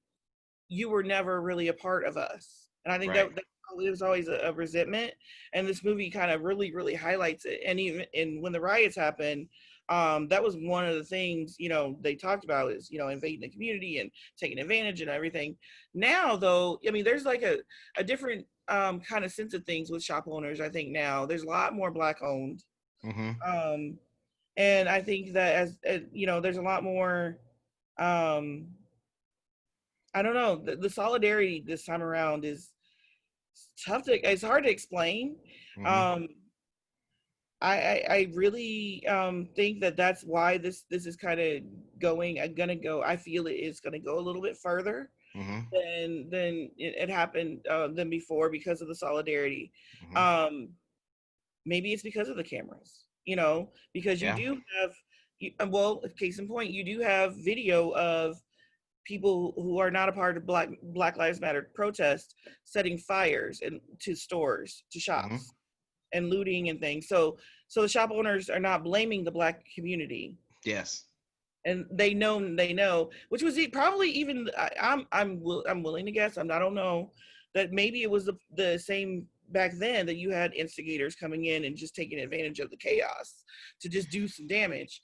you were never really a part of us. And I think Right. that there was always a resentment. And this movie kind of really, really highlights it. And even when the riots happened, that was one of the things, they talked about is, invading the community and taking advantage and everything. Now, though, I mean, there's like a different kind of sense of things with shop owners. I think now there's a lot more Black owned. Mm-hmm. Um, and I think that there's a lot more, um, I don't know. The solidarity this time around is tough to. It's hard to explain. Mm-hmm. Um, I really think that that's why this is kind of going. I'm gonna go. I feel it is gonna go a little bit further Mm-hmm. than it happened than before because of the solidarity. Mm-hmm. Um, Maybe it's because of the cameras. Because you Yeah. do have. Well, case in point, you do have video of people who are not a part of Black Lives Matter protest setting fires to stores, to Mm-hmm. shops, and looting and things. So the shop owners are not blaming the Black community, Yes. and they know, which was probably even I'm willing to guess, I don't know, that maybe it was the same back then, that you had instigators coming in and just taking advantage of the chaos to just do some damage.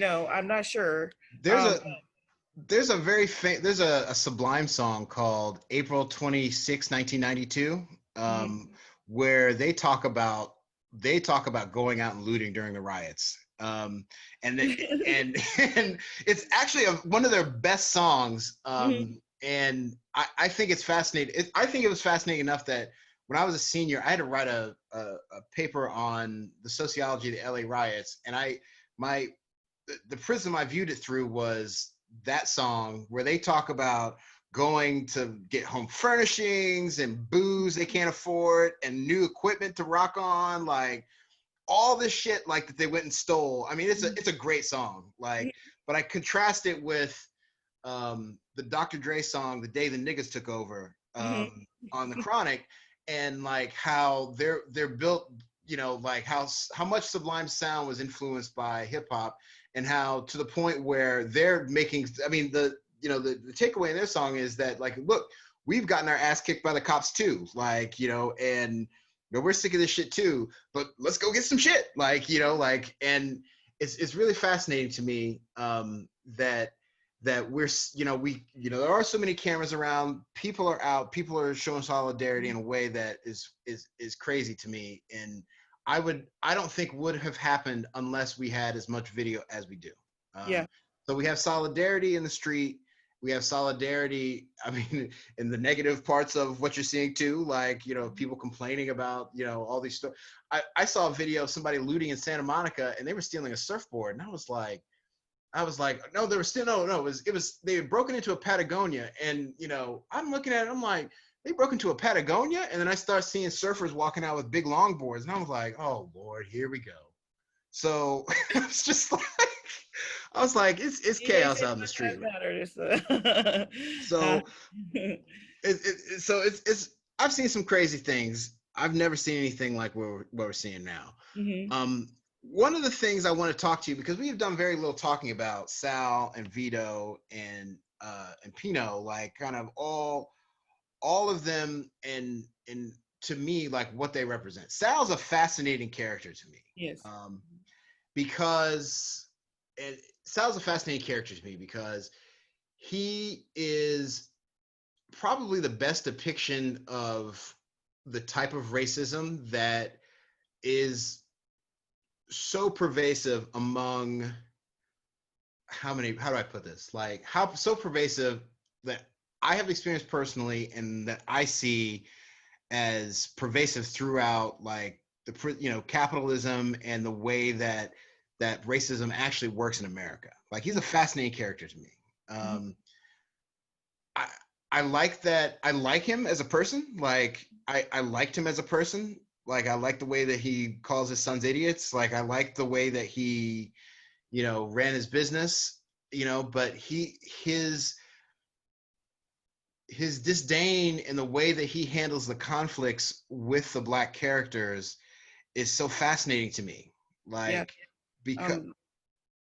I'm not sure. There's Um, a there's a Sublime song called April 26, 1992, mhm. where they talk about going out and looting during the riots. And and it's actually one of their best songs. Mhm. And I think it's fascinating. I think it was fascinating enough that when I was a senior, I had to write a paper on the sociology of the LA riots, and my the prism I viewed it through was that song where they talk about going to get home furnishings and booze they can't afford and new equipment to rock on, like all this shit like that they went and stole. I mean, it's a great song, like, but I contrast it with the Dr. Dre song "The Day the Niggas Took Over" Mhm. on the Chronic, and like how they're built, like how much Sublime sound was influenced by hip hop, and how to the point where they're making. I mean, the takeaway in their song is that like, look, we've gotten our ass kicked by the cops too, like and we're sick of this shit too, but let's go get some shit, like like, and it's really fascinating to me that we're there are so many cameras around, people are out, people are showing solidarity in a way that is crazy to me, and I don't think would have happened unless we had as much video as we do. Yeah. So we have solidarity in the street, we have solidarity, I mean, in the negative parts of what you're seeing too, like people complaining about all these stuff. I saw a video of somebody looting in Santa Monica and they were stealing a surfboard, and I was like, no, there was still no. It was they had broken into a Patagonia, and I'm looking at it, I'm like, they broke into a Patagonia, and then I start seeing surfers walking out with big longboards, and I was like, oh Lord, here we go. So it's just like, I was like, it's You ain't chaos saying out in the Black street. Lives Matter. Uh, So it's I've seen some crazy things. I've never seen anything like what we're seeing now. mhm. One of the things I want to talk to you, because we have done very little talking about Sal and Vito and Pino, like kind of all of them, and to me, like what they represent. Sal's a fascinating character to me, Yes. um, because and Sal's a fascinating character to me because he is probably the best depiction of the type of racism that is so pervasive among how do I put this? Like how so pervasive that I have experienced personally and that I see as pervasive throughout like capitalism and the way that racism actually works in America. Like he's a fascinating character to me. Mhm. Um, I I like that. I like him as a person. Like I liked him as a person. Like I like the way that he calls his sons idiots. Like I like the way that he ran his business. But his disdain and the way that he handles the conflicts with the black characters is so fascinating to me. Yeah. Like because Um.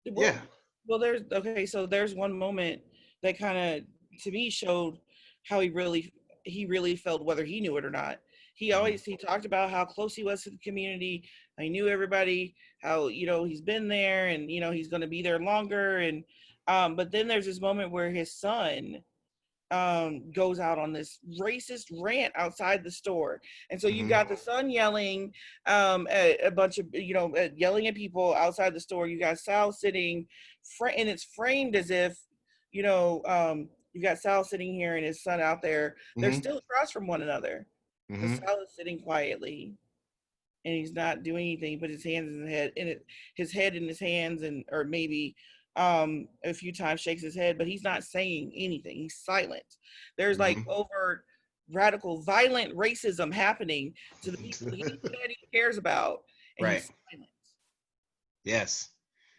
yeah. Well. Well. There's okay. So there's one moment that kind of to me showed how he really felt, whether he knew it or not. Mhm. He talked about how close he was to the community. He knew everybody. How he's been there, and he's going to be there longer. And but then there's this moment where his son goes out on this racist rant outside the store. And so you've Mhm. got the son yelling at a bunch of, yelling at people outside the store. You got Sal sitting, and it's framed as if, you've got Sal sitting here and his son out there. They're Mhm. still across from one another. But Mhm. Sal is sitting quietly and he's not doing anything, but his hands in his head, his head in his hands, and or maybe a few times shakes his head, but he's not saying anything. He's silent. There's like Mhm. over radical, violent racism happening to the people he said he cares about, and Right. he's silent. Yes.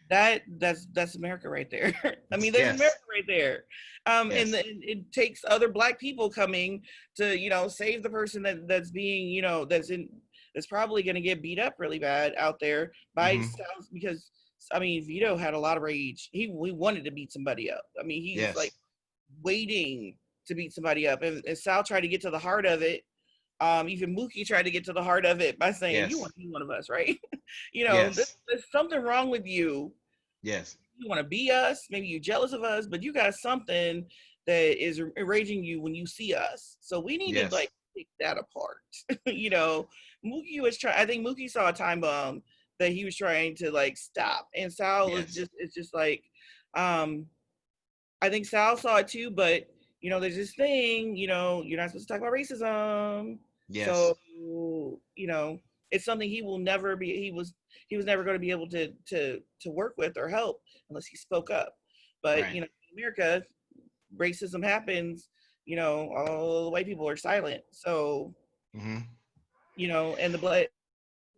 That's America right there. I mean, there's America Yes. right there. Yes. And it takes other black people coming to save the person that's being that's probably going to get beat up really bad out there by Mhm. Styles because I mean Vito had a lot of rage. He wanted to beat somebody up. I mean he's like Yes. waiting to beat somebody up, and Sal tried to get to the heart of it. Even Mookie tried to get to the heart of it by saying, "You Yes. want to be one of us, right? Yes. There's something wrong with you. Yes. You want to be us. Maybe you're jealous of us, but you got something that is enraging you when you see us. So we need to Yes. like pick that apart." you know, Mookie was trying. I think Mookie saw a time bomb that he was trying to like stop, and Sal was Yes. just it's just like, um, I think Sal saw it too, but there's this thing, you're not supposed to talk about racism. Yes. So, it's something he will never be he was never going to be able to work with or help unless he spoke up. But, Right. in America, racism happens, all the white people are silent. So, Mhm. and the black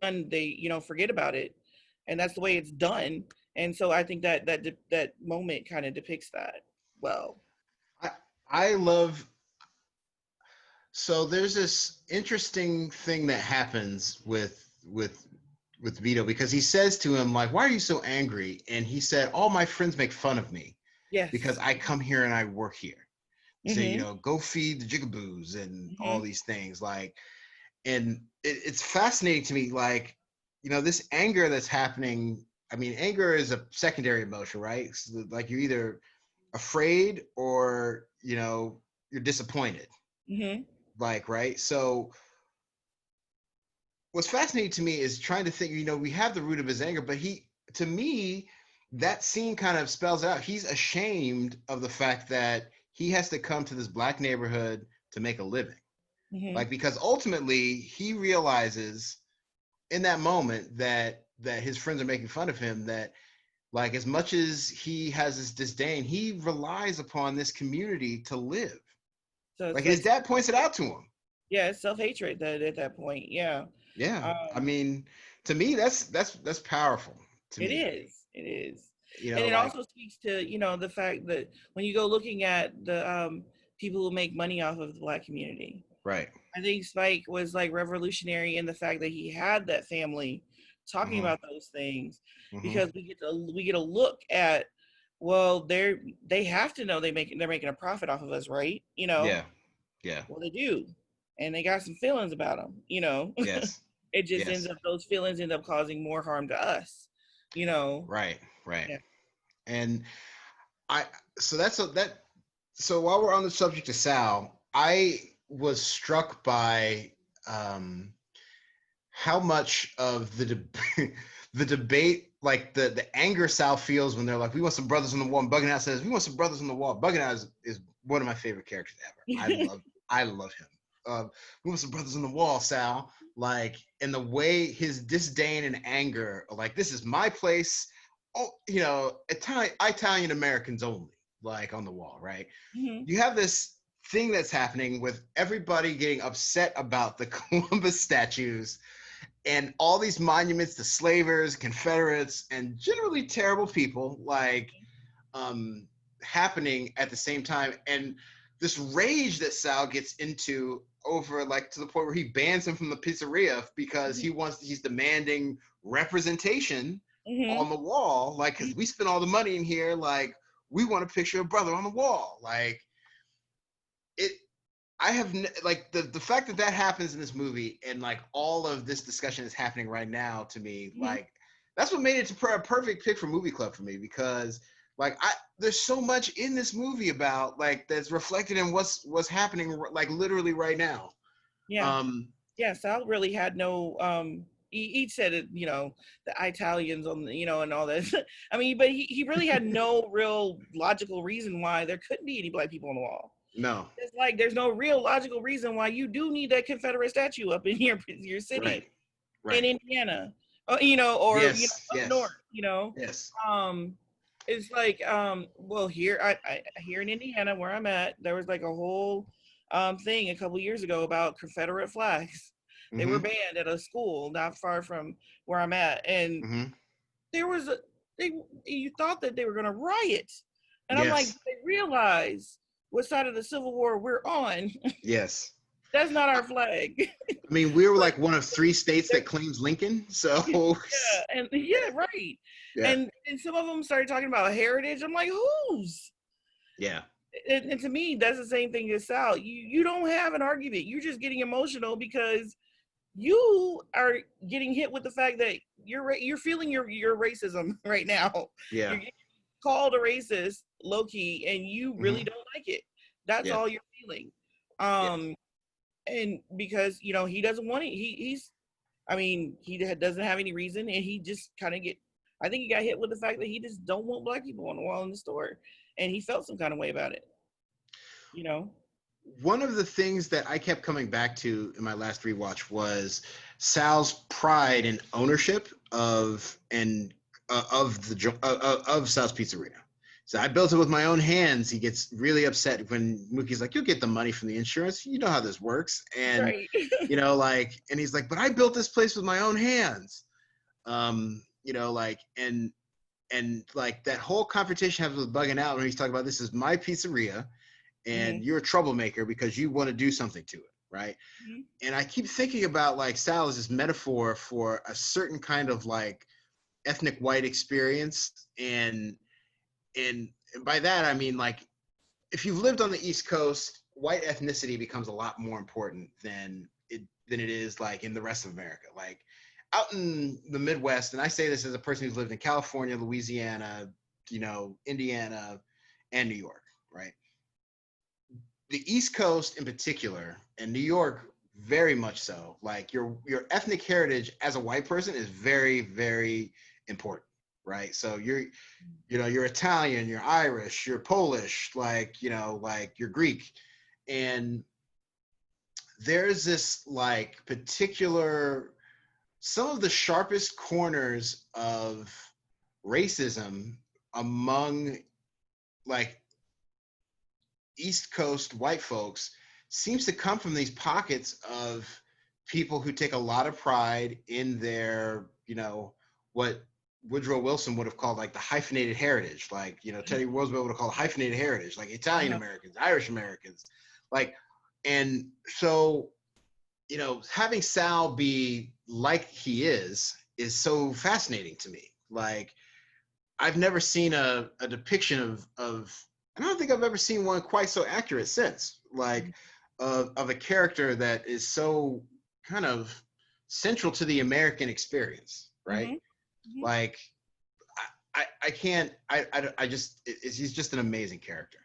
they, forget about it. And that's the way it's done. And so I think that moment kind of depicts that well. I I love so there's this interesting thing that happens with Vito because he says to him like, "Why are you so angry?" And he said, "All my friends make fun of me because Yes. I come here and I work here." He said, Mhm. "Go feed the jigaboos and all Mhm. these things." Like, and it's fascinating to me, like, this anger that's happening. I mean, anger is a secondary emotion, right? So, like you're either afraid or you're disappointed, Mhm. like, right? So what's fascinating to me is trying to think, we have the root of his anger, but to me, that scene kind of spells out. He's ashamed of the fact that he has to come to this black neighborhood to make a living. Mhm. Like, because ultimately he realizes in that moment that his friends are making fun of him, that like as much as he has this disdain, he relies upon this community to live. So Like it's his like dad points it out to him. Yeah, it's self-hatred that at that point. Yeah. Yeah. I Um, mean, to me, that's powerful to it me. is. It is. You And know, it like, also speaks to, the fact that when you go looking at the people who make money off of the Black community, right. I think Spike was like revolutionary in the fact that he had that family talking Mm-hmm. about those things, Mm-hmm. because we get a look at, well, they have to know they're making a profit off of us, right? Yeah. Yeah. Well, they do, and they got some feelings about them. Yes. It just ends Yes. up, those feelings end up causing more harm to us. you know Right. Right. yeah. And I so that's a, that so while we're on the subject of Sal, I was struck by how much of the the debate, like the anger Sal feels when they're like, "We want some brothers on the wall," and Bugging Out says, "We want some brothers on the wall." Bugging Out is one of my favorite characters ever. I love him. We want some brothers on the wall, Sal. Like, and the way his disdain and anger, like, this is my place. Oh, Italian Americans only, like, on the wall, right? Hmm. You have this thing that's happening with everybody getting upset about the Columbus statues and all these monuments to slavers, Confederates, and generally terrible people, like, um, happening at the same time. And this rage that Sal gets into over, like, to the point where he bans him from the pizzeria because he's demanding representation Hmm. on the wall, like, because we spent all the money in here, like, we want a picture of brother on the wall, like, it I have like, the fact that that happens in this movie, and like all of this discussion is happening right now, to me, Hmm. like, that's what made it a perfect pick for movie club for me, because, like, there's so much in this movie about, like, that's reflected in what's happening, like, literally right now. Yeah. um Yeah, Sal really had no he said it, the Italians on the, and all this. I mean, but he really had no real logical reason why there couldn't be any Black people on the wall. no. It's like there's no real logical reason why you do need that Confederate statue up in your Right. city in Right. Indiana, or Yes. up north. Yes. Yes. Um, it's like, well, here here in Indiana where I'm at, there was like a whole thing a couple years ago about Confederate flags. They were Mm-hmm. banned at a school not far from where I'm at, and Mm-hmm. there was a they you thought that they were gonna riot, and I'm like, Yes. do they realize what side of the Civil War we're on? Yes. That's not our flag. I mean, we were But like one of 3 states that claims Lincoln, so yeah, and yeah, right. yeah. And some of them started talking about heritage. I'm like, whose? Yeah. And to me, that's the same thing as Sal. You don't have an argument. You're just getting emotional because you are getting hit with the fact that you're feeling your racism right now. Yeah. You're getting called a racist, low key, and you really Mm-hmm. don't like it. That's Yeah. all you're feeling. Yeah. And because he doesn't want it. He's I mean, doesn't have any reason, and he just kind of I think he got hit with the fact that he just don't want Black people on the wall in the store, and he felt some kind of way about it. You know. One of the things that I kept coming back to in my last rewatch was Sal's pride and ownership of Sal's Pizzeria. So, I built it with my own hands. He gets really upset when Mookie's like, "You'll get the money from the insurance. You know how this works." And, Right. like, and he's like, "But I built this place with my own hands." Like, and like that whole confrontation happens with Bugging Out when he's talking about, "This is my pizzeria, Hmm. and you're a troublemaker because you want to do something to it," right? Hmm. And I keep thinking about, like, Sal as this metaphor for a certain kind of, like, ethnic white experience, and by that I mean, like, if you've lived on the East Coast, white ethnicity becomes a lot more important than it is, like, in the rest of America. Like, out in the Midwest, and I say this as a person who's lived in California, Louisiana, Indiana, and New York, right? The East Coast in particular, and New York very much so, like, your ethnic heritage as a white person is very, very important, right? So you're Italian, you're Irish, you're Polish, like you're Greek, and there's this, like, particular, some of the sharpest corners of racism among, like, East Coast white folks seems to come from these pockets of people who take a lot of pride in their, what Woodrow Wilson would have called like the hyphenated heritage, like, Teddy Roosevelt would have called hyphenated heritage, like Italian Uh-huh. Americans, Irish Americans, like, and so, having Sal be like he is so fascinating to me. Like, I've never seen a depiction of I don't think I've ever seen one quite so accurate since, like, of a character that is so kind of central to the American experience, right? Mm-hmm. Mm-hmm. Like, I can't, I just, he's just an amazing character.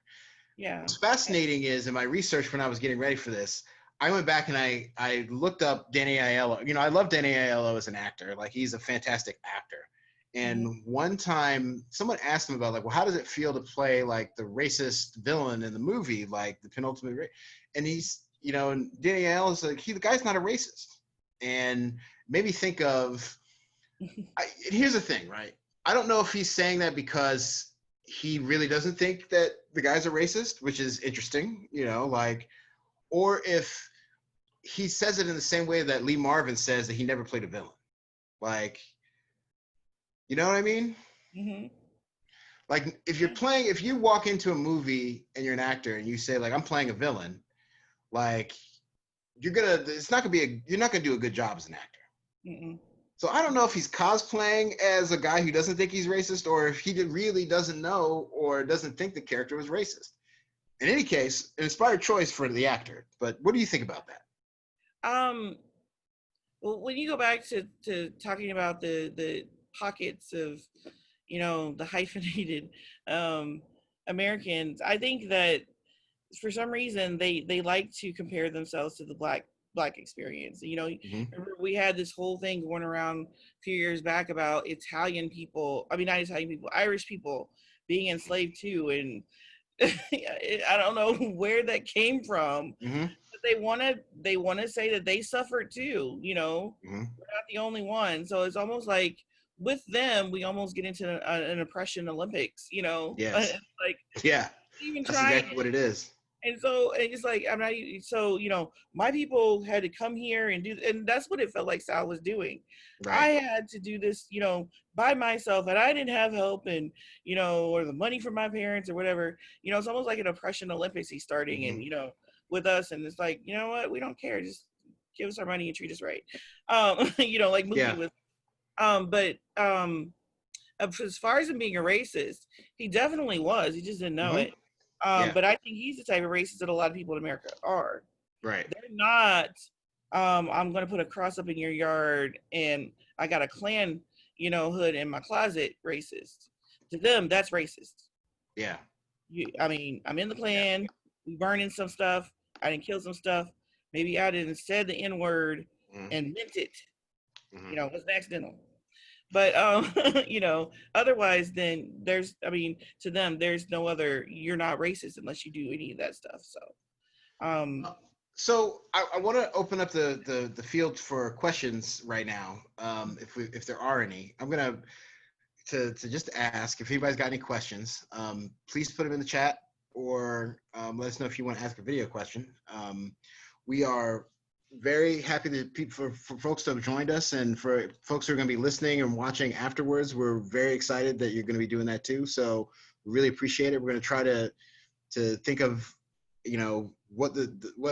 Yeah. What's fascinating is in my research when I was getting ready for this, I went back and I looked up Danny Aiello. I love Danny Aiello as an actor. Like, he's a fantastic actor. Mm-hmm. And one time someone asked him about, like, well, how does it feel to play like the racist villain in the movie, like the penultimate and he's, and Danny Aiello's like, the guy's not a racist. And maybe think of, here's the thing, right? I don't know if he's saying that because he really doesn't think that the guy's a racist, which is interesting, like, or if he says it in the same way that Lee Marvin says that he never played a villain. Like, you know what I mean? Mm-hmm. Like, if you walk into a movie and you're an actor and you say, like, I'm playing a villain, like, you're not gonna do a good job as an actor. Mm-mm. So I don't know if he's cosplaying as a guy who doesn't think he's racist, or if he really doesn't know or doesn't think the character was racist. In any case, an inspired choice for the actor. But what do you think about that? Um, well, when you go back to talking about the pockets of, the hyphenated um, Americans, I think that for some reason they like to compare themselves to the black experience. Mm-hmm. Remember we had this whole thing going around a few years back about Italian people, I mean not Italian people, Irish people being enslaved too, and I don't know where that came from, Mm-hmm. but they want to say that they suffered too. Mm-hmm. We're not the only one, so it's almost like with them we almost get into an oppression Olympics. Yes. Like Yeah. even That's trying. exactly what it is. And so it's like I'm not so my people had to come here and do, and that's what it felt like Sal was doing. I Right. had to do this, by myself, and I didn't have help, and or the money from my parents or whatever. It's almost like an oppression Olympics he's starting, Mm-hmm. and with us, and it's like, you know what, we don't care, just give us our money and treat us right. Like Mookie Yeah. was. But as far as him being a racist, he definitely was. He just didn't know Mm-hmm. it. Yeah. But I think he's the type of racist that a lot of people in America are. Right. They're not. I'm going to put a cross up in your yard, and I got a Klan, hood in my closet. Racist. To them, that's racist. Yeah. I mean, I'm in the Yeah. Klan. We burning some stuff. I didn't kill some stuff. Maybe I didn't said the N word Mm-hmm. and meant it. Mm-hmm. It was accidental. But otherwise, then to them, there's no other. You're not racist unless you do any of that stuff. So, um, So I want to open up the field for questions right now. If there are any, I'm gonna to just ask if anybody's got any questions. Please put them in the chat, or let us know if you want to ask a video question. We are very happy for folks to have joined us, and for folks who are going to be listening and watching afterwards. We're very excited that you're going to be doing that too. So we really appreciate it. We're going to try to think of what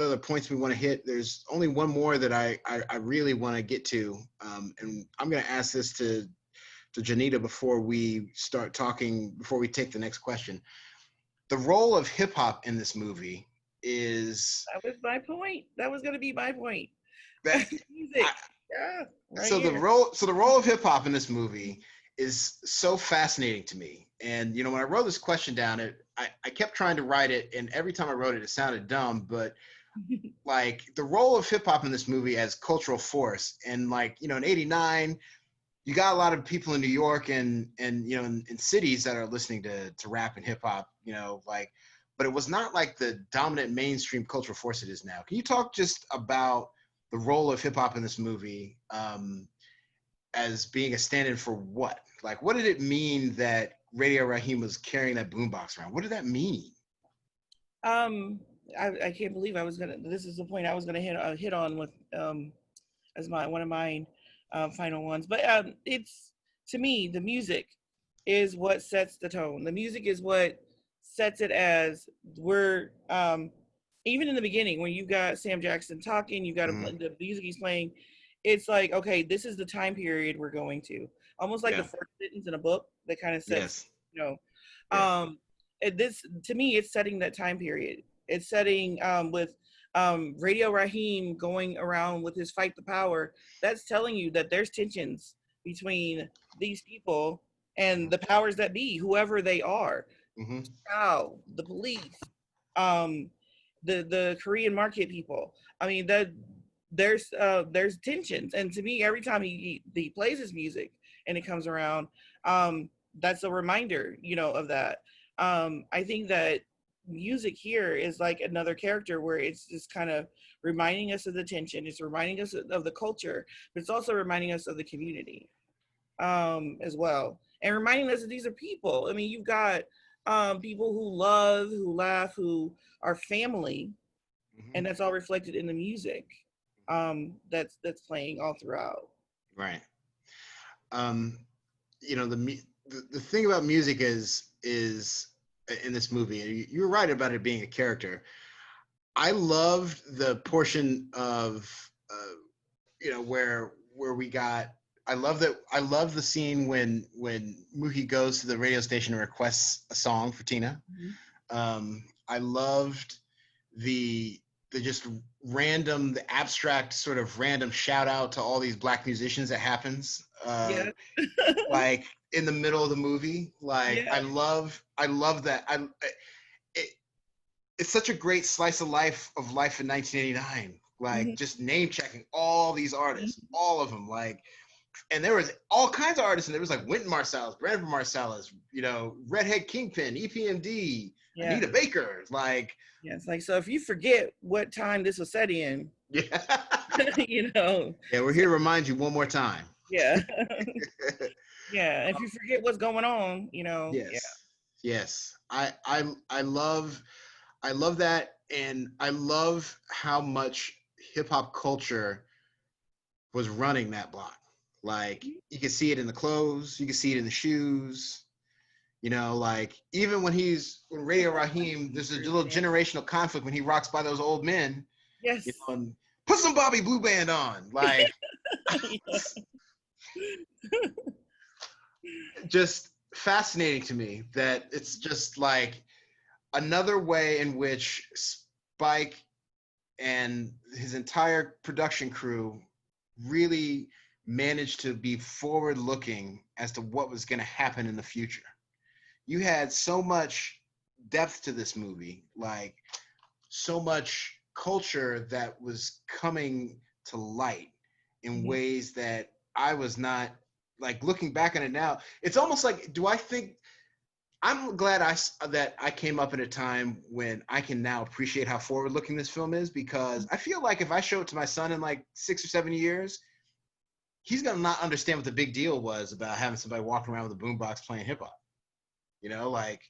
other points we want to hit. There's only one more that I really want to get to, and I'm going to ask this to Janita before we start talking, before we take the next question. The role of hip hop in this movie is that was my point. That was going to be my point. that Music, yeah, right so here. the role of hip hop in this movie is so fascinating to me. And when I wrote this question down, I kept trying to write it, and every time I wrote it, it sounded dumb. But like, the role of hip hop in this movie as cultural force, and like, in '89, you got a lot of people in New York and in cities that are listening to rap and hip hop, like, but it was not like the dominant mainstream cultural force it is now. Can you talk just about the role of hip hop in this movie, as being a stand-in for what? Like, what did it mean that Radio Raheem was carrying that boombox around? What did that mean? I can't believe this is the point I was gonna hit on with as one of mine final ones. But it's, to me, the music is what sets the tone. The music is what sets it as we're even in the beginning when you got Sam Jackson talking, you got Mm-hmm. the music he's playing. It's like, okay, this is the time period we're going to. Almost like the Yeah. first sentence in a book that kind of sets, Yes. you know, Yeah. this, to me, it's setting that time period. It's setting with Radio Raheem going around with his fight the power. That's telling you that there's tensions between these people and the powers that be, whoever they are. Mm-hmm. How the police, um, the Korean market people. I mean, there's tensions, and to me, every time he plays his music and it comes around, that's a reminder, of that. I think that music here is like another character where it's just kind of reminding us of the tension. It's reminding us of the culture, but it's also reminding us of the community as well, and reminding us that these are people. I mean, you've got people who love, who laugh, who are family, and Mm-hmm. that's all reflected in the music that's playing all throughout. Right. Um, the thing about music is in this movie, and you're right about it being a character. I loved the portion of where we got. I love the scene when Mookie goes to the radio station and requests a song for Tina. Mhm. I loved the just random, the abstract sort of random shout out to all these black musicians that happens. Yeah. Like in the middle of the movie. Like Yeah. I love that. It, it's such a great slice of life in 1989. Like Mhm. just name checking all these artists, Mhm. all of them. Like, and there was all kinds of artists, and there was like Wynton Marsalis, Brandon Marsalis, Redhead Kingpin, EPMD, Yeah. Anita Baker. Like, Yeah. It's like, so if you forget what time this was set in, yeah, you know, yeah. We're so, here to remind you one more time. yeah. Yeah. If you forget what's going on, yeah. Yes, yes. I love that, and I love how much hip hop culture was running that block. Like you can see it in the clothes, you can see it in the shoes. Like even when Radio Raheem, there's a little Yeah. generational conflict when he rocks by those old men, Yes. and put some Bobby Blue Band on. Like Yeah. just fascinating to me that it's just like another way in which Spike and his entire production crew really managed to be forward looking as to what was going to happen in the future. You had so much depth to this movie, like so much culture that was coming to light in Mhm. ways that I was not, like, looking back on it now. It's almost like, do I think I'm glad that I came up at a time when I can now appreciate how forward looking this film is, because I feel like if I show it to my son in like 6 or 7 years, he's gonna not understand what the big deal was about having somebody walking around with a boombox playing hip hop. Like,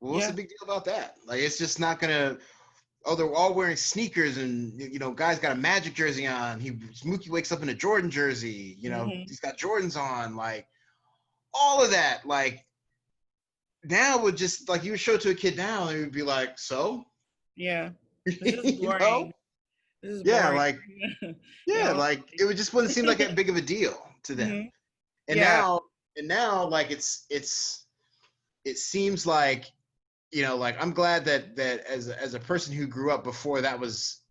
well, what's the Yeah. big deal about that? Like, it's just not gonna. Oh, they're all wearing sneakers, and guy's got a Magic jersey on. Mookie wakes up in a Jordan jersey. Mhm. He's got Jordans on. Like all of that. Like now would just like you would show it to a kid now, and he would be like, so, Yeah. This is you know, boring. This is yeah, boring. like You yeah, know. like it would just wouldn't seem like that big of a deal to them. Mhm. And Yeah. now, like it seems like like I'm glad that as a person who grew up before that was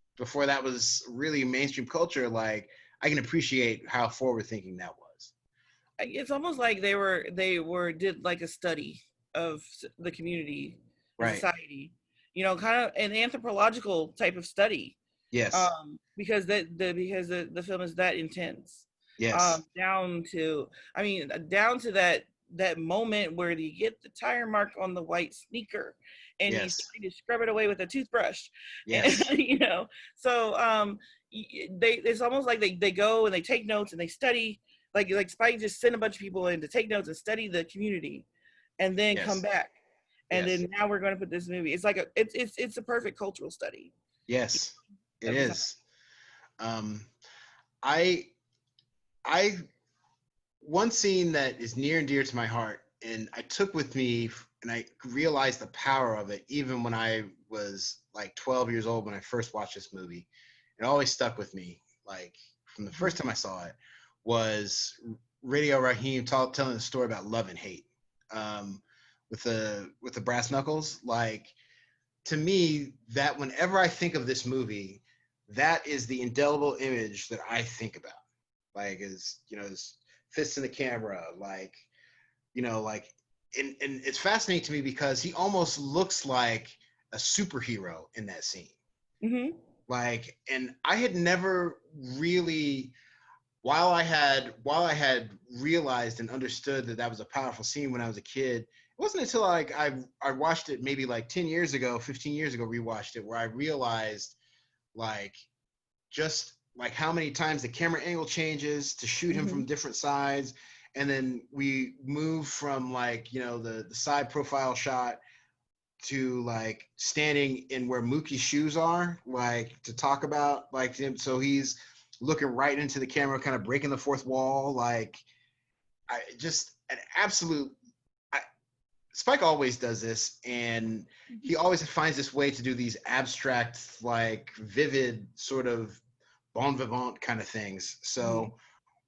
really mainstream culture, like I can appreciate how forward thinking that was. It's almost like they were did like a study of the community and Right. society, kind of an anthropological type of study, Yes. because the film is that intense, Yes. down to, I mean, down to that moment where you get the tire mark on the white sneaker and he's Yes. trying to scrub it away with a toothbrush. And Yes. so it's almost like they go and they take notes and they study, like Spike just sent a bunch of people in to take notes and study the community and then come Yes. back. And Yes. then now we're going to put this movie. It's like it's a perfect cultural study Yes, it of the time. is. Um, I I one scene that is near and dear to my heart, and I took with me, and I realized the power of it even when I was like 12 years old when I first watched this movie. It always stuck with me, like from the Mhm. first time I saw it, was Radio Raheem telling the story about love and hate, um, with the brass knuckles. Like to me, that whenever I think of this movie, that is the indelible image that I think about. Like is his fists in the camera, like like and it's fascinating to me because he almost looks like a superhero in that scene. Mhm. Like, and I had never really, while I had realized and understood that that was a powerful scene when I was a kid, it wasn't until like I watched it maybe like 10 years ago, 15 years ago, rewatched it, where I realized like just like how many times the camera angle changes to shoot him Mhm. from different sides, and then we move from like the side profile shot to like standing in where Mookie's shoes are, like to talk about like him. So he's looking right into the camera, kind of breaking the fourth wall. Like I just an absolute. I, Spike always does this, and he always finds this way to do these abstract, like vivid, sort of bon vivant kind of things. Mhm. So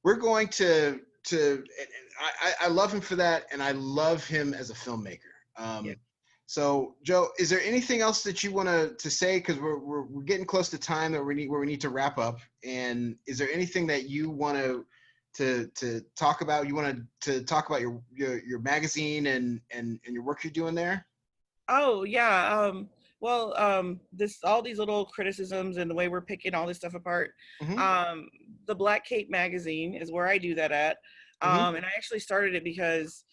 we're going to. I love him for that, and I love him as a filmmaker. Yeah. So Joe, is there anything else that you want to say? Because we're getting close to time that we need to wrap up. And is there anything that you want to talk about? You want to talk about your magazine and your work you're doing there? Oh yeah. Well, this all these little criticisms and the way we're picking all this stuff apart. Mm-hmm. Um, the Black Cape magazine is where I do that at. Mm-hmm. And I actually started it because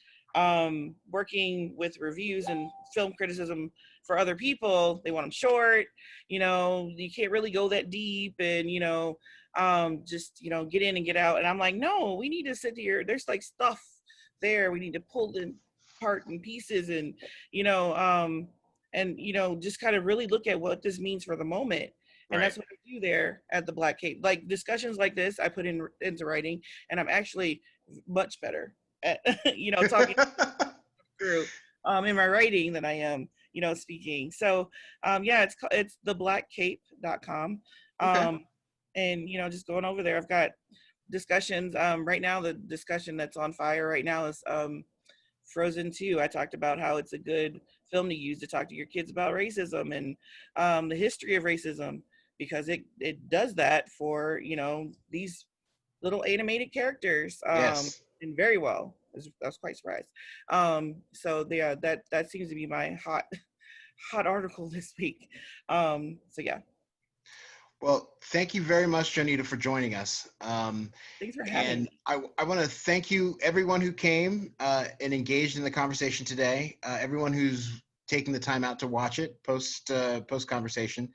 working with reviews and film criticism for other people, they want them short. You can't really go that deep, and just get in and get out. And I'm like, no, we need to sit here. There's like stuff there. We need to pull in part and pieces, and you know, um, just kind of really look at what this means for the moment. And Right. that's what I do there at the Black Cape. Like discussions like this, I put into writing, and I'm actually much better at talking through in my writing than I am speaking. So yeah, it's theblackcape.com. Okay. Um, and just going over there, I've got discussions. Right now, the discussion that's on fire right now is Frozen 2. I talked about how it's a good film to use to talk to your kids about racism and the history of racism, because it does that for these little animated characters, Yes. and very well. I was quite surprised. So yeah, that seems to be my hot hot article this week. So yeah, Well, thank you very much, Janita, for joining us. thanks for having And me. I want to thank you, everyone who came and engaged in the conversation today, everyone who's taking the time out to watch it post conversation.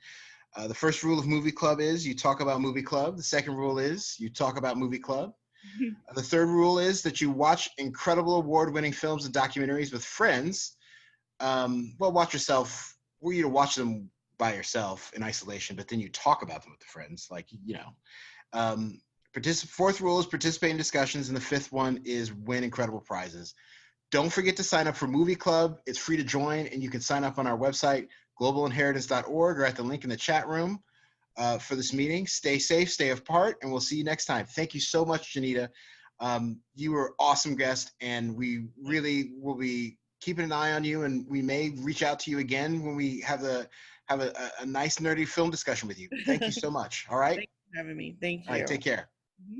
The first rule of Movie Club is you talk about Movie Club. The second rule is you talk about Movie Club. The third rule is that you watch incredible award-winning films and documentaries with friends. Well, watch yourself. Were you to watch them by yourself in isolation, but then you talk about them with the friends, like Um, fourth rule is participate in discussions, and the fifth one is win incredible prizes. Don't forget to sign up for Movie Club. It's free to join, and you can sign up on our website, globalinheritance.org, or at the link in the chat room for this meeting. Stay safe, stay apart, and we'll see you next time. Thank you so much, Janita. You were awesome guest, and we really will be keeping an eye on you, and we may reach out to you again when we have a nice nerdy film discussion with you. Thank you so much. All right. Thanks for having me. Thank All right. you. Take care. Mhm.